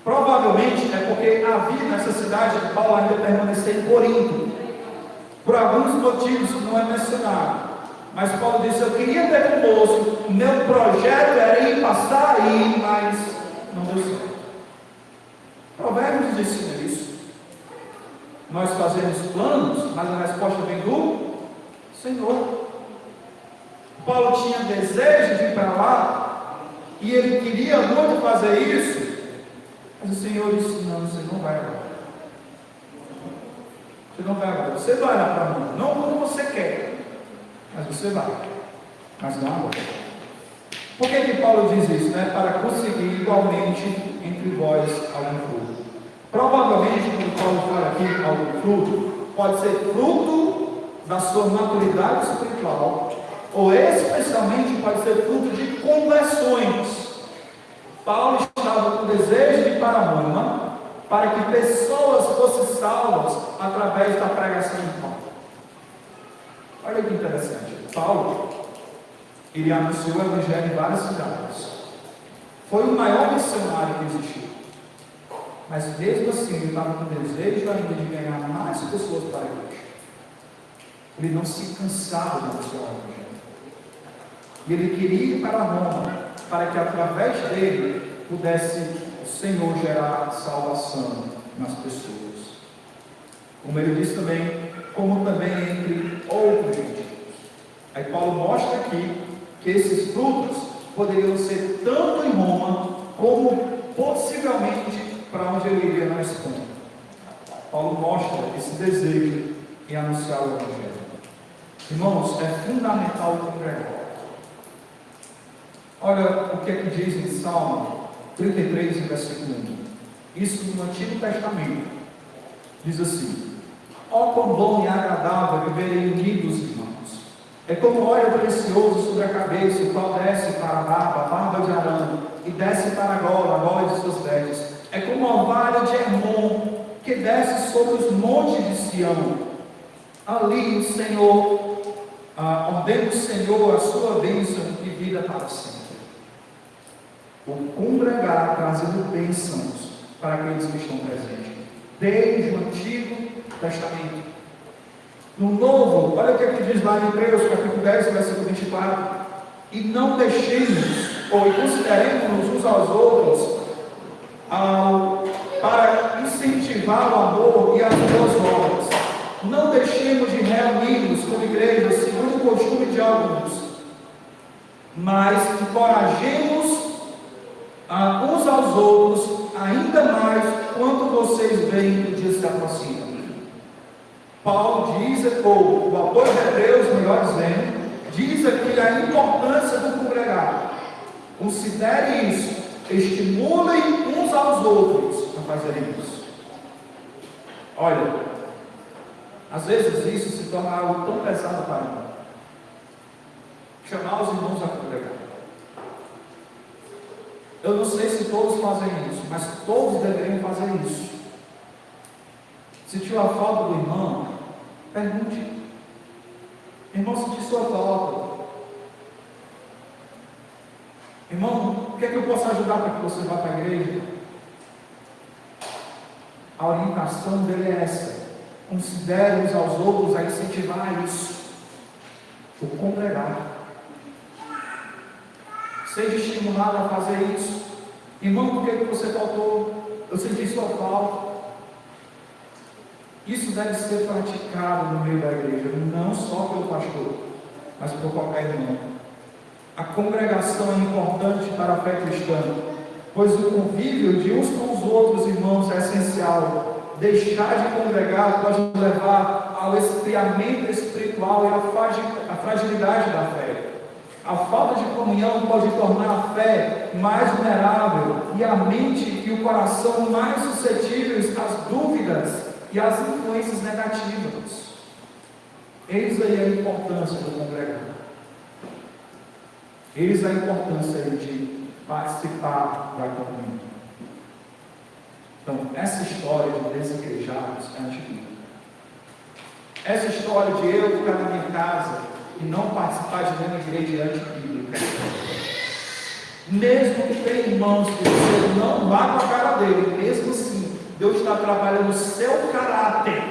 Provavelmente é porque havia nessa cidade de Paulo ainda permanecer em Corinto, por alguns motivos que não é mencionado. Mas Paulo disse: eu queria ter conosco, meu projeto era ir passar aí, mas não deu certo. Provérbios nos ensina isso. Nós fazemos planos, mas a resposta vem do Senhor. Paulo tinha desejo de ir para lá, e ele queria muito fazer isso, mas o Senhor disse: não, você não vai agora. Você não vai agora. Você vai lá para mim, não como você quer, mas você vai. Mas não agora. Por que Paulo diz isso? Para conseguir igualmente entre vós algum fruto. Provavelmente, quando Paulo fala aqui algum fruto, pode ser fruto da sua maturidade espiritual, ou especialmente pode ser fruto de conversões. Paulo estava com desejo de ir para Roma, para que pessoas fossem salvas através da pregação de Paulo. Olha que interessante. Paulo, ele anunciou o evangelho em várias cidades. Foi o maior missionário que existiu. Mas mesmo assim, ele estava com desejo ainda de ganhar mais pessoas para a igreja. Ele não se cansava de anunciar o evangelho. E ele queria ir para Roma, para que através dele pudesse o Senhor gerar salvação nas pessoas. Como ele disse também, como também entre outros gentios. Aí Paulo mostra aqui que esses frutos poderiam ser tanto em Roma, como possivelmente para onde ele iria na Espanha. Paulo mostra esse desejo em anunciar o evangelho. Irmãos, é fundamental congregar. Olha o que é que diz em Salmo 33, versículo 1. Isso no Antigo Testamento. Diz assim: ó quão bom e agradável viverem unidos, irmãos. É como óleo precioso sobre a cabeça, o qual desce para a barba de Arão, e desce para a gola de suas vestes. É como o orvalho de Hermon, que desce sobre os montes de Sião. Ali o Senhor, ordena o Senhor a sua bênção e vida para sempre. O congregar trazendo bênçãos para aqueles que estão presentes, desde o Antigo Testamento. No Novo, olha o que aqui diz lá em Hebreus, capítulo 10, versículo 24: e não deixemos, ou consideremos uns aos outros, para incentivar o amor e as boas obras. Não deixemos de reunir-nos como igreja, segundo o costume de alguns, mas encorajemos uns aos outros, ainda mais quando vocês veem que o dia se aproxima. Paulo diz, ou o autor de Hebreus, melhor dizendo, diz aqui a importância do congregar. Considere isso, estimulem uns aos outros a fazerem isso. Olha, às vezes isso se torna algo tão pesado para mim. Chamar os irmãos a congregar. Eu não sei se todos fazem isso, mas todos deveriam fazer isso. Se tiver a falta do irmão, pergunte: irmão, senti sua falta. Irmão, o que é que eu posso ajudar para que você vá para a igreja? A orientação dele é essa: considere uns aos outros a incentivar isso, o congregar. Seja estimulado a fazer isso. Irmão, por que você faltou? Eu senti sua falta. Isso deve ser praticado no meio da igreja, não só pelo pastor, mas por qualquer irmão. A congregação é importante para a fé cristã, pois o convívio de uns com os outros irmãos é essencial. Deixar de congregar pode levar ao esfriamento espiritual e à fragilidade da fé. A falta de comunhão pode tornar a fé mais vulnerável e a mente e o coração mais suscetíveis às dúvidas e às influências negativas. Eis aí a importância do congregar. Eis a importância de participar da comunhão. Então, essa história de desigrejados é antibíblica. Essa história de eu ficar na minha casa e não participar de nenhuma igreja é antibíblica. Mesmo que tenha irmãos que você não vá com a cara dele, mesmo assim, Deus está trabalhando o seu caráter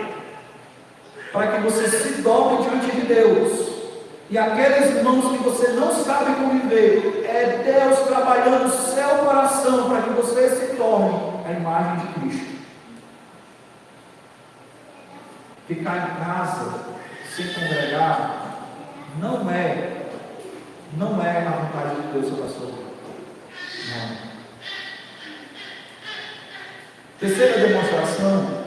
para que você se dobre diante de Deus. E aqueles irmãos que você não sabe conviver, é Deus trabalhando o seu coração para que você se torne a imagem de Cristo. Ficar em casa sem congregar não é a vontade de Deus sobre a sua vida. Não. Terceira demonstração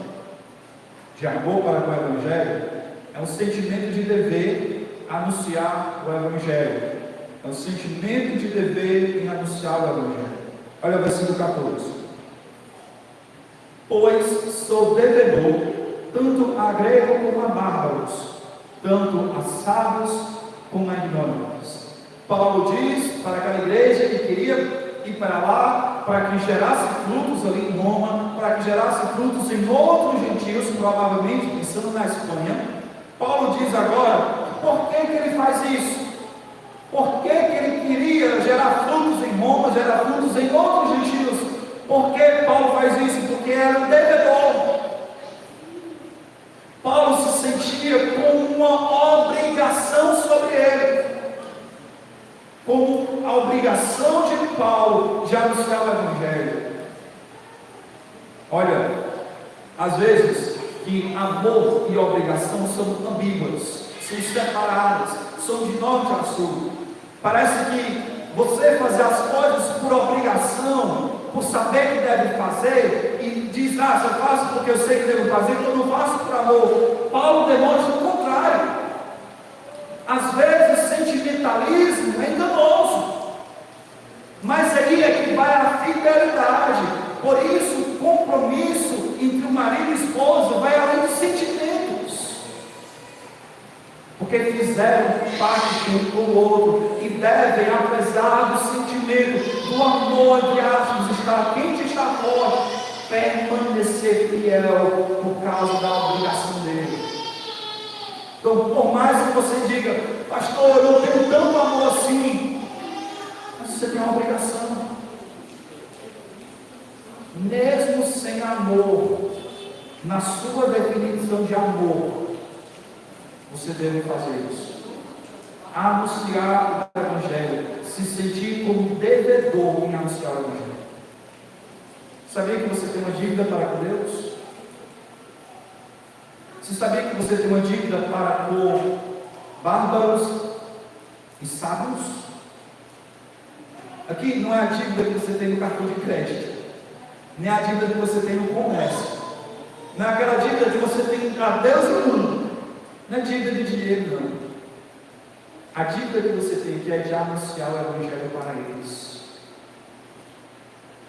de amor para com o Evangelho é um sentimento de dever anunciar o Evangelho. É o sentimento de dever em anunciar o Evangelho. Olha o versículo 14. Pois sou devedor, tanto a grego como a bárbaros, tanto a sábios como a ignorantes. Paulo diz para aquela igreja que queria ir para lá, para que gerasse frutos ali em Roma, para que gerasse frutos em outros gentios, provavelmente pensando na Espanha. Paulo diz agora, por que ele faz isso? Por que ele queria gerar frutos em Roma, gerar frutos em outros gentios? Por que Paulo faz isso? Porque era um devedor. Paulo se sentia com uma obrigação sobre ele, como a obrigação de Paulo de anunciar o Evangelho. Olha, às vezes que amor e obrigação são ambíguas, são separadas, são de norte a sul. Parece que você fazer as coisas por obrigação, por saber que deve fazer, e diz, se eu faço porque eu sei que devo fazer, então eu não faço por amor. Paulo demonstra o contrário. Às vezes sentimentalismo é enganoso, mas aí é que vai a fidelidade. Por isso o compromisso entre o marido e a esposa vai além dos sentimentos, porque fizeram parte um com o outro e devem, apesar do sentimento, do amor entre aspas, estar quente e estar forte, permanecer fiel por causa da obrigação dele. Então, por mais que você diga, pastor, eu não tenho tanto amor assim, mas você tem uma obrigação. Mesmo sem amor, na sua definição de amor, você deve fazer isso. Anunciar o Evangelho, se sentir como devedor em anunciar o Evangelho. Sabia que você tem uma dívida para com Deus? Você sabia que você tem uma dívida para com bárbaros e sábios? Aqui não é a dívida que você tem no cartão de crédito, nem a dívida que você tem no comércio, não é aquela dívida que você tem a Deus e o mundo, não é dívida de dinheiro, não. A dívida que você tem aqui é de anunciar o Evangelho para eles.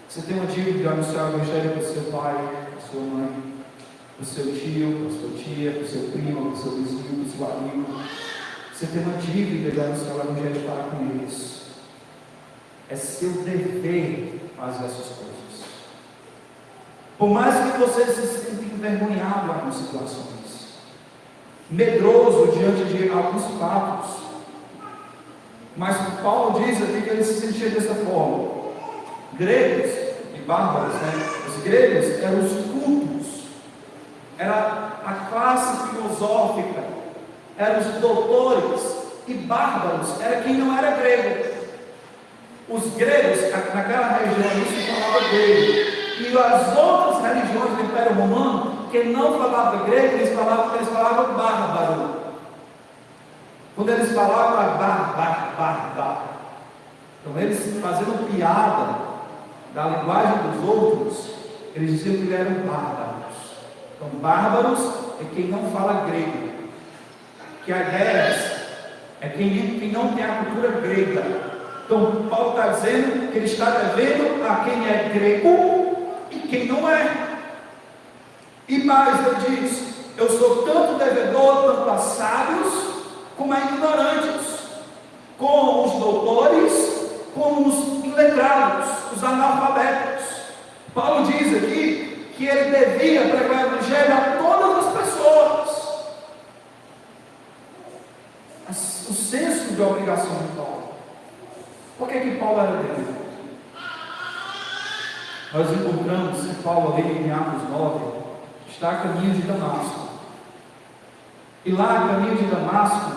Você tem uma dívida de anunciar o Evangelho para o seu pai, para a sua mãe, para o seu tio, para a sua tia, para o seu primo, para o seu vizinho, para o seu amigo. Você tem uma dívida de anunciar o Evangelho para com eles. É seu dever fazer essas coisas. Por mais que você se sinta envergonhado em algumas situações, medroso diante de alguns fatos, mas Paulo diz aqui que ele se sentia dessa forma. Gregos e bárbaros, os gregos eram os cultos, era a classe filosófica, eram os doutores, e bárbaros era quem não era grego. Os gregos, naquela região, isso se falava grego, e as outras religiões do Império Romano que não falava grego, eles falavam bárbaro. Quando eles falavam bárbaro, então eles fazendo piada da linguagem dos outros, eles diziam que eles eram bárbaros. Então bárbaros é quem não fala grego, que a ideia é quem não tem a cultura grega. Então Paulo está dizendo que ele está devendo a quem é grego e quem não é. E mais, ele diz: eu sou tanto devedor, tanto a sábios como a ignorantes, com os doutores, com os iletrados, os analfabetos. Paulo diz aqui que ele devia pregar o evangelho a todas as pessoas. O senso de obrigação de Paulo. Por que Paulo era devedor? Nós encontramos Paulo ali em Atos 9, está a caminho de Damasco. E lá a caminho de Damasco,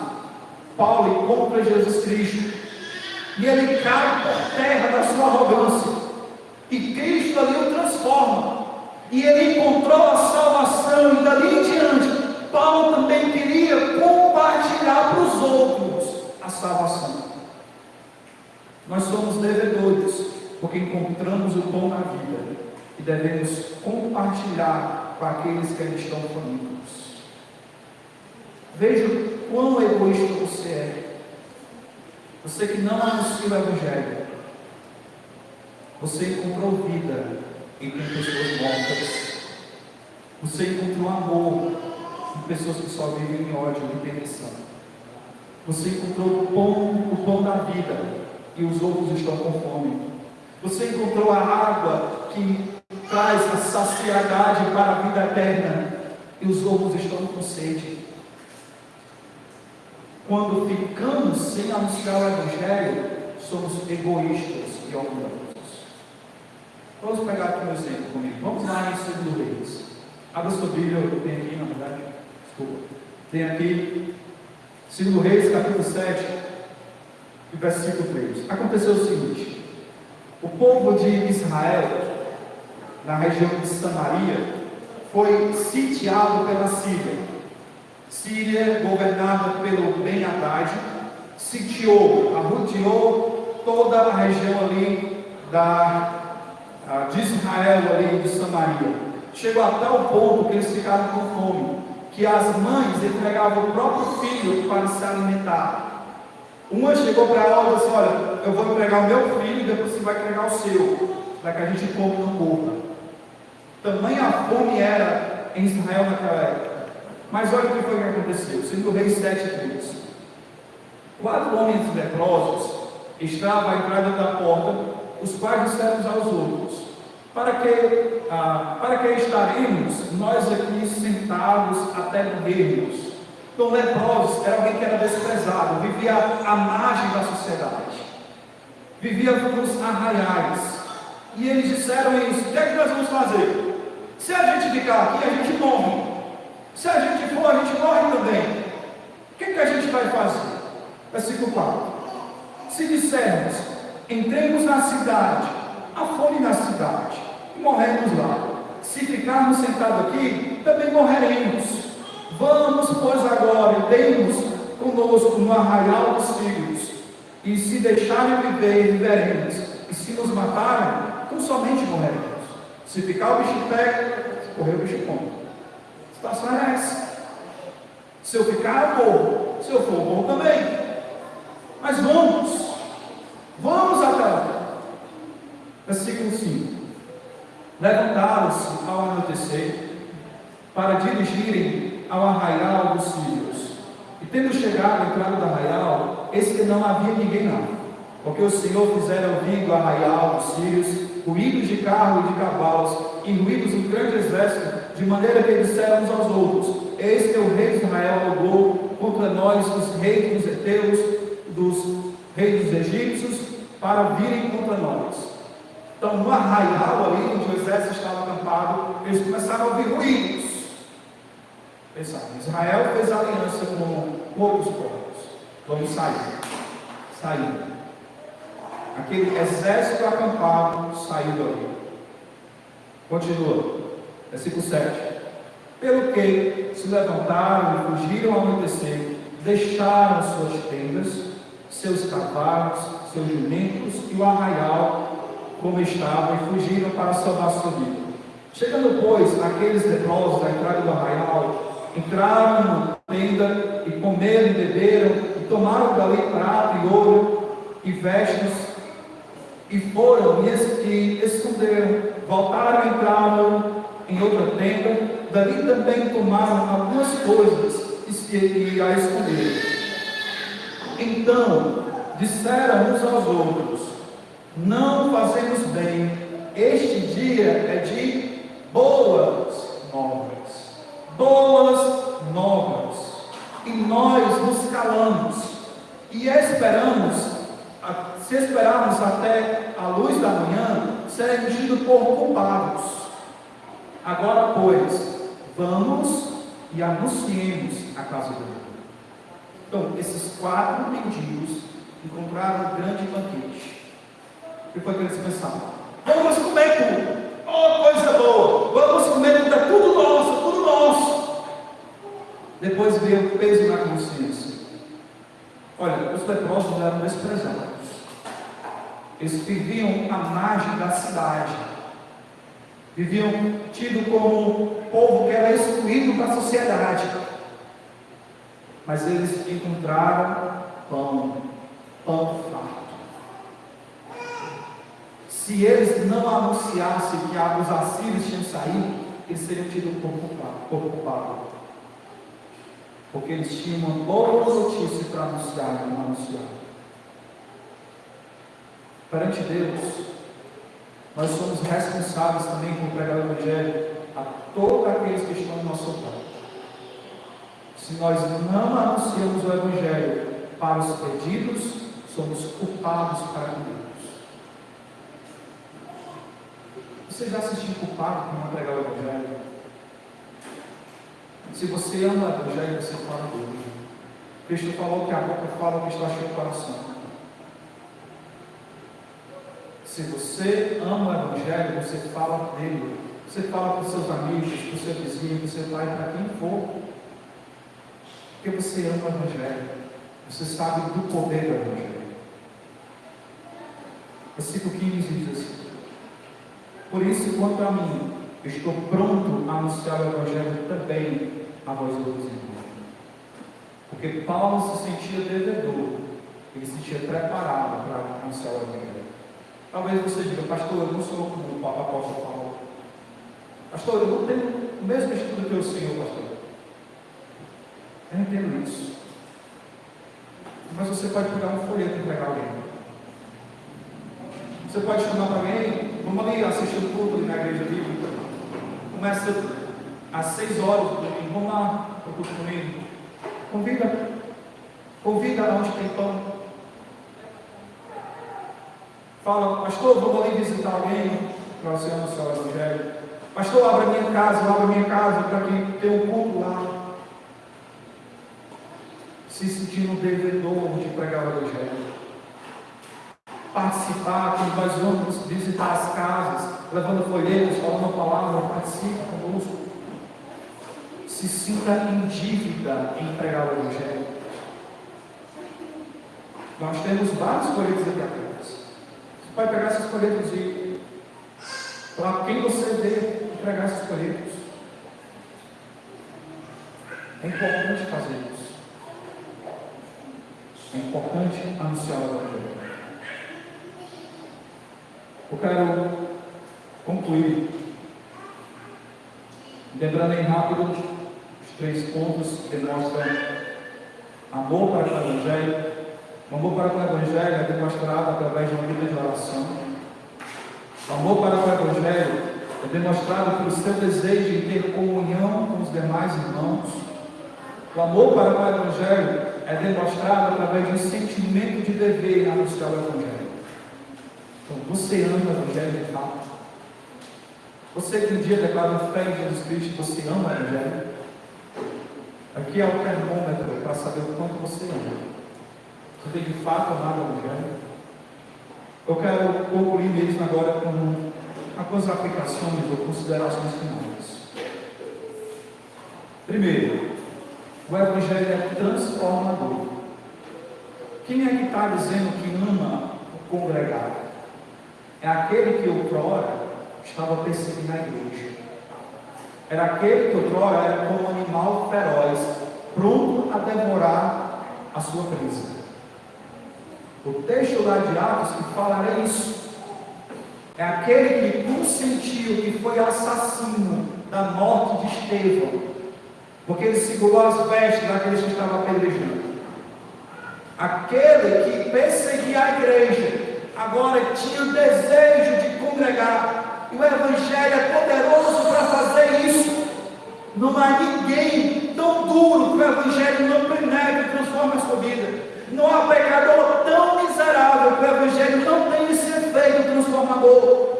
Paulo encontra Jesus Cristo. E ele cai por terra da sua arrogância. E Cristo ali o transforma. E ele encontrou a salvação. E dali em diante, Paulo também queria compartilhar para os outros a salvação. Nós somos devedores, porque encontramos o dom da vida. E devemos compartilhar com aqueles que ainda estão famintos. Veja quão egoísta você é. Você que não anuncia o Evangelho. Você encontrou vida em pessoas mortas. Você encontrou amor em pessoas que só vivem em ódio e perdição. Você encontrou o pão da vida e os outros estão com fome. Você encontrou a água que traz a saciedade para a vida eterna e os outros estão com sede. Quando ficamos sem anunciar o Evangelho, somos egoístas e orgulhosos. Vamos pegar aqui um exemplo comigo. Vamos lá em 2 Reis. Abra sua Bíblia, tem aqui na verdade. Desculpa. Tem aqui 2 Reis, capítulo 7, versículo 3. Aconteceu o seguinte: o povo de Israel, na região de Samaria, foi sitiado pela Síria. Síria, governada pelo Ben-Hadad, sitiou, arrodeou toda a região ali de Israel, ali de Samaria. Chegou a tal ponto que eles ficaram com fome, que as mães entregavam o próprio filho para se alimentar. Uma chegou para ela e disse: olha, eu vou entregar o meu filho e depois você vai entregar o seu, para que a gente come no corpo. Tamanha fome era em Israel naquela época. Mas olha o que foi que aconteceu. 2 Reis 7:3. 4 homens leprosos estavam à entrada da porta, os quais disseram uns aos outros: para que estaremos nós aqui sentados até morrermos? Então, leprosos era alguém que era desprezado, vivia à margem da sociedade, vivia nos arraiais. E eles disseram isso: o que é que nós vamos fazer? Se a gente ficar aqui, a gente morre. Se a gente for, a gente morre também. O que a gente vai fazer? Versículo 4. Se dissermos: entremos na cidade, há fome na cidade, e morremos lá. Se ficarmos sentados aqui, também morreremos. Vamos, pois, agora e demos conosco no arraial dos filhos. E se deixarem viver, viveremos. E se nos matarem, então somente morreremos. Se ficar o bicho pega, correr o bicho come. A situação é essa. Se eu ficar, eu morro. Se eu for, eu morro também. Mas vamos até lá. Versículo 5. Levantaram-se ao anoitecer para dirigirem ao arraial dos sírios. E tendo chegado à entrada do arraial, eis que não havia ninguém lá, porque o Senhor fizera ouvir do arraial dos sírios ruídos de carro e de cavalos, e ruídos de um grande exército, de maneira que disseram uns aos outros: eis que o rei de Israel rogou contra nós os reis dos heteus, dos reis dos egípcios, para virem contra nós. Então, no arraial ali, onde o exército estava acampado, eles começaram a ouvir ruídos. Pensaram: Israel fez aliança com outros povos, vamos sair. Saíram. Aquele exército acampado saiu dali. Continua, versículo 7. Pelo que se levantaram e fugiram ao anoitecer, deixaram suas tendas, seus cavalos, seus jumentos e o arraial como estavam, e fugiram para salvar sua vida. Chegando, pois, aqueles leprosos da entrada do arraial, entraram na tenda e comeram e beberam, e tomaram dali prata e ouro e vestes, e foram e esconderam. Voltaram e entraram em outra tenda, dali também tomaram algumas coisas e a esconderam. Então disseram uns aos outros: não fazemos bem, este dia é de boas novas. Boas novas. E nós nos calamos e esperamos, se esperarmos até a luz da manhã, seremos tidos por culpados. Agora, pois, vamos e anunciemos a casa do Senhor. Então, esses 4 mendigos encontraram um grande banquete. E foi que eles pensaram: vamos comer tudo, oh coisa boa, vamos comer tudo, é tudo nosso, tudo nosso. Depois veio o peso na consciência. Olha, os leprosos eram desprezados. Eles viviam à margem da cidade, viviam tido como povo que era excluído da sociedade. Mas eles encontraram pão farto. Se eles não anunciassem que os assírios tinham saído, eles seriam tidos por culpado. Porque eles tinham uma boa notícia para anunciar e não anunciar. Perante Deus, nós somos responsáveis também por pregar o Evangelho a todos aqueles que estão no nosso lado. Se nós não anunciamos o Evangelho para os perdidos, somos culpados para com Deus. Você já se sentiu culpado por não pregar o Evangelho? Se você ama o Evangelho, você fala dele. Cristo falou que a boca fala o que está cheio do coração. Se você ama o Evangelho, você fala dele. Você fala para os seus amigos, para o seu vizinho, para o seu pai, para quem for. Porque você ama o Evangelho. Você sabe do poder do Evangelho. Versículo 15 diz assim: por isso, quanto a mim, eu estou pronto a anunciar o Evangelho também a vós outros irmãos. Porque Paulo se sentia devedor, ele se sentia preparado para anunciar o Evangelho. Talvez você diga: pastor, eu não sou como o apóstolo Paulo. Pastor, eu não tenho o mesmo estudo que o Senhor, pastor. Eu entendo isso. Mas você pode pegar um folheto e entregar alguém. Você pode chamar para alguém: vamos ali assistir o culto na igreja bíblica. Começa às 6 horas do domingo, vamos lá para o culto comigo. Convida onde tem pão. Fala: pastor, vamos ali visitar alguém para você anunciar o Evangelho. Pastor, abra minha casa para que tenha um culto lá. Se sentindo devedor de pregar o Evangelho. Participar, quando nós vamos visitar as casas, levando folhetos, falando a palavra, participe conosco. Se sinta em dívida em pregar o Evangelho. Nós temos vários folhetos aqui atrás. Você pode pegar esses folhetos e para quem você vê pregar esses folhetos. É importante fazer isso. É importante anunciar o Evangelho. Eu quero concluir lembrando em rápido os 3 pontos que demonstram amor para o Evangelho. O amor para o Evangelho é demonstrado através de uma vida de oração. O amor para o Evangelho é demonstrado pelo seu desejo de ter comunhão com os demais irmãos. O amor para o Evangelho é demonstrado através de um sentimento de dever em anunciar o Evangelho. Então, você ama o Evangelho de fato? Você que um dia declara fé em Jesus Cristo, você ama o Evangelho? Aqui é o termômetro para saber o quanto você ama. Você tem de fato amado o Evangelho? Eu quero concluir mesmo agora com algumas aplicações ou considerações finais. Primeiro, o Evangelho é transformador. Quem é que está dizendo que ama o congregar? É aquele que outrora estava perseguindo a igreja. Era aquele que outrora era como um animal feroz, pronto a devorar a sua presa. O texto lá de Atos que fala é isso. É aquele que consentiu, que foi assassino da morte de Estevão, porque ele segurou as vestes daqueles que estavam apedrejando. Aquele que perseguia a igreja, agora tinha o desejo de congregar, e o Evangelho é poderoso para fazer isso. Não há ninguém tão duro que o Evangelho não penetre e transforme a sua vida. Não há pecador tão miserável que o Evangelho não tenha esse efeito transformador.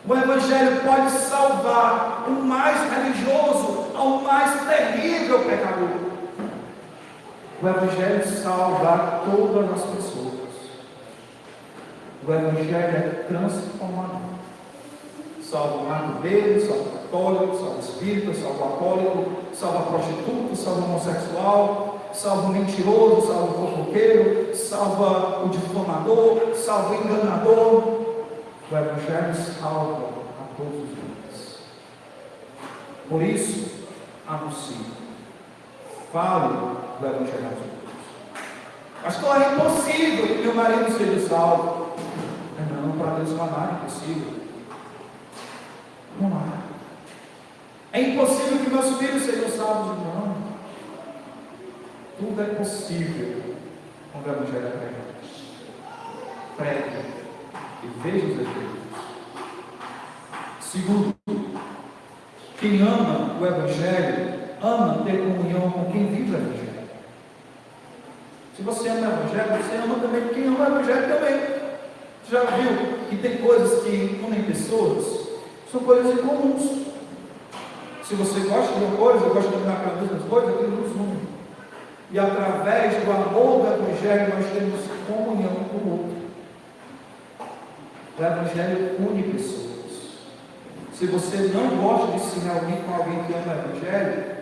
O Evangelho pode salvar o mais religioso ao mais terrível pecador. O Evangelho salva todas as pessoas. O Evangelho é transformador. Salva o macumbeiro, salva o católico, salva o espírita, salva o alcoólico, salva a prostituta, salva o homossexual, salva o mentiroso, salva o fofoqueiro, salva o difamador, salva o enganador. O Evangelho salva a todos os homens. Por isso, anuncie. Fale do Evangelho aos outros. Pastor, é impossível que meu marido seja salvo. Não, para Deus não há nada impossível. Não há. É impossível que meus filhos sejam salvos. Não. Tudo é possível quando o Evangelho é pregado. Pregue e veja os efeitos. Segundo, quem ama o Evangelho, ama ter comunhão com quem vive o Evangelho. Se você ama o Evangelho, você ama também quem ama o Evangelho também. Você já viu que tem coisas que unem pessoas? São coisas incomuns. Se você gosta de uma coisa, gosta de andar com as mesmas coisas, aquilo nos une. E através do amor do Evangelho, nós temos comunhão com o outro. O Evangelho une pessoas. Se você não gosta de se reunir com alguém que ama o Evangelho,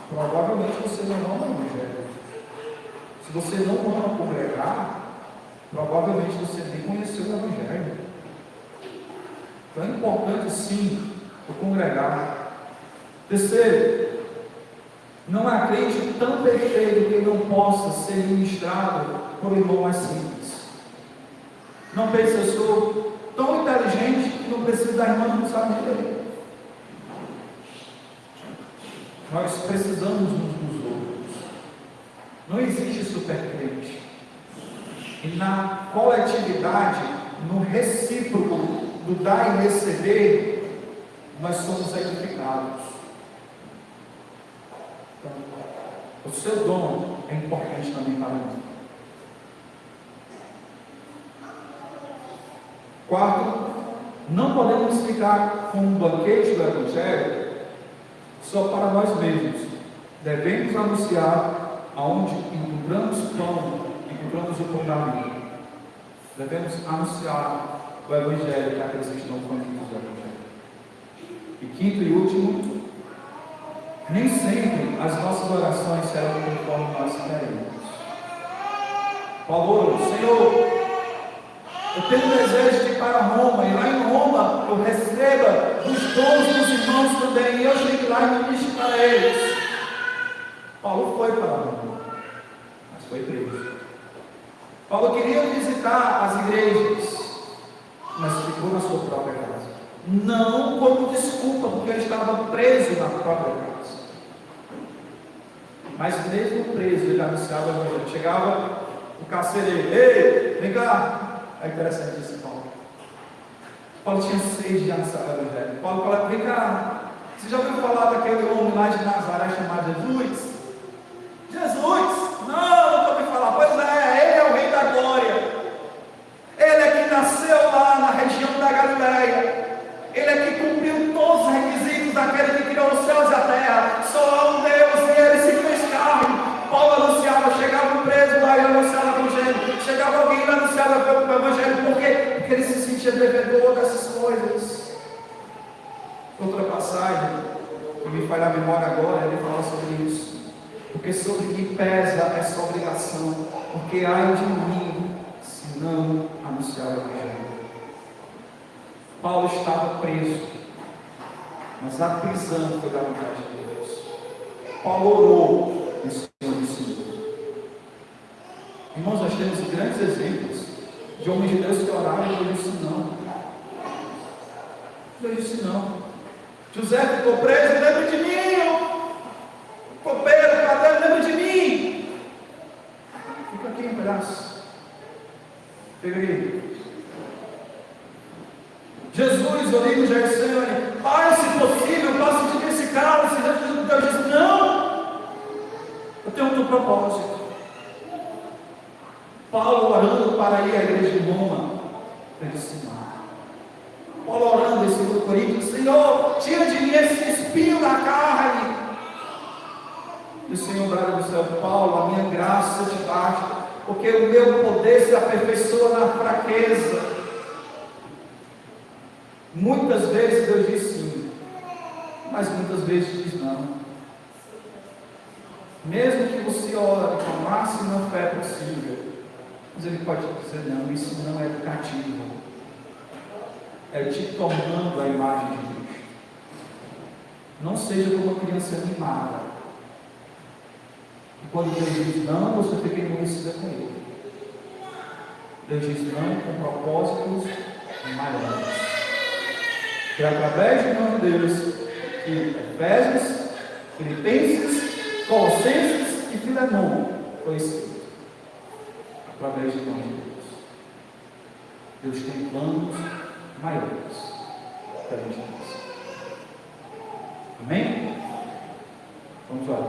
provavelmente você não ama o Evangelho. Se você não ama congregar, provavelmente você nem conheceu o Evangelho. Então é importante sim o congregar. Terceiro, não há crente tão perfeito que não possa ser ministrado por um irmão mais simples. Não pense, eu sou tão inteligente que não preciso da irmã que não sabe entender. Nós precisamos uns dos outros. Não existe supercrente. E na coletividade, no recíproco do dar e receber, nós somos edificados. Então, o seu dom é importante também para mim. Quarto, não podemos ficar com um banquete do Evangelho só para nós mesmos. Devemos anunciar aonde encontramos pão, encontramos o pão da vida. Devemos anunciar o Evangelho para aqueles que estão famintos do Evangelho. E quinto e último, nem sempre as nossas orações serão conforme nós queremos. Paulo, Senhor, eu tenho desejo de ir para Roma, e lá em Roma eu receba os dons dos irmãos também, e eu cheguei lá e ministro para eles. Paulo foi para Roma, mas foi preso. Paulo queria visitar as igrejas, mas ficou na sua própria casa. Não como desculpa, porque ele estava preso na própria casa. Mas mesmo preso, ele anunciava o Evangelho. Chegava o carcereiro, ei, vem cá. É interessante isso, Paulo. Paulo tinha 6 de anunciar o Evangelho. Paulo fala, vem cá, você já ouviu falar daquele homem lá de Nazaré chamado Jesus? Jesus? Não, nunca ouvi falar. Pois é, ele é o Rei da Glória. Ele é que nasceu lá na região da Galileia. Ele é que cumpriu todos os requisitos daquele que criou os céus e a terra. Só há um Deus e ele se fez carne. Paulo anunciava, chegava um preso lá e anunciava o Evangelho. Chegava alguém e anunciava o Evangelho. Por quê? Porque ele se sentia devedor dessas coisas. Outra passagem que me falha a memória agora, ele fala sobre isso. Porque sobre mim pesa essa obrigação, porque ai de mim, se não anunciar o Evangelho. Paulo estava preso, mas a prisão foi da vontade de Deus. Paulo orou, e o Senhor ensinou. Irmãos, nós temos grandes exemplos de homens de Deus que oraram e Deus disse não. Deus disse não. José ficou preso, lembra de mim, copeiro, padeiro, lembra de mim. Fica aqui um pedaço. Pega aí. Jesus, orei no Getsemane, Pai, se possível, passe de esse cálice. Deus disse, não, eu tenho outro propósito. Paulo orando para ir à igreja de Roma, ele disse não. Paulo orando em 2 Coríntios, Senhor, tira de mim esse espinho da carne. E o Senhor brada do céu, Paulo, a minha graça te basta, porque o meu poder se aperfeiçoa na fraqueza. Muitas vezes Deus diz sim, mas muitas vezes diz não. Mesmo que você ore com a máxima fé possível, mas Ele pode dizer não, isso não é educativo. É te tornando a imagem de Deus. Não seja como uma criança mimada. E quando Deus diz não, você fica enlouquecida com Ele. Deus diz não com propósitos maiores. Que através do nome de Deus, que Efésios, Filipenses, Colossenses e Filemão foi escrito. Através do nome de Deus. Deus tem planos maiores para a gente pensar. Amém? Vamos lá.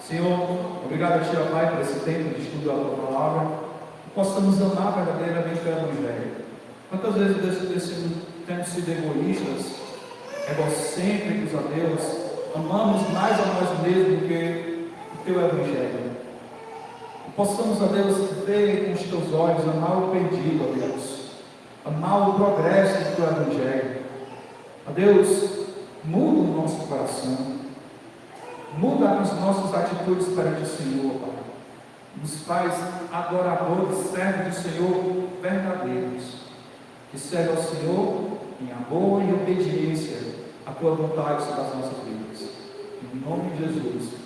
Senhor, obrigado a Ti, ó Pai, por esse tempo de estudo da Tua Palavra, que possamos amar verdadeiramente o Evangelho. Quantas vezes temos sido egoístas, egocêntricos a Deus, amamos mais a nós mesmos do que o Teu Evangelho. Possamos, a Deus, ver com os Teus olhos, amar o perdido, a Deus, amar o progresso do Teu Evangelho. A Deus, muda o nosso coração, muda as nossas atitudes perante o Senhor, Pai. Nos faz adoradores, servos do Senhor verdadeiros, que servem ao Senhor em amor e obediência à Tua vontade sobre as nossas vidas. Em nome de Jesus.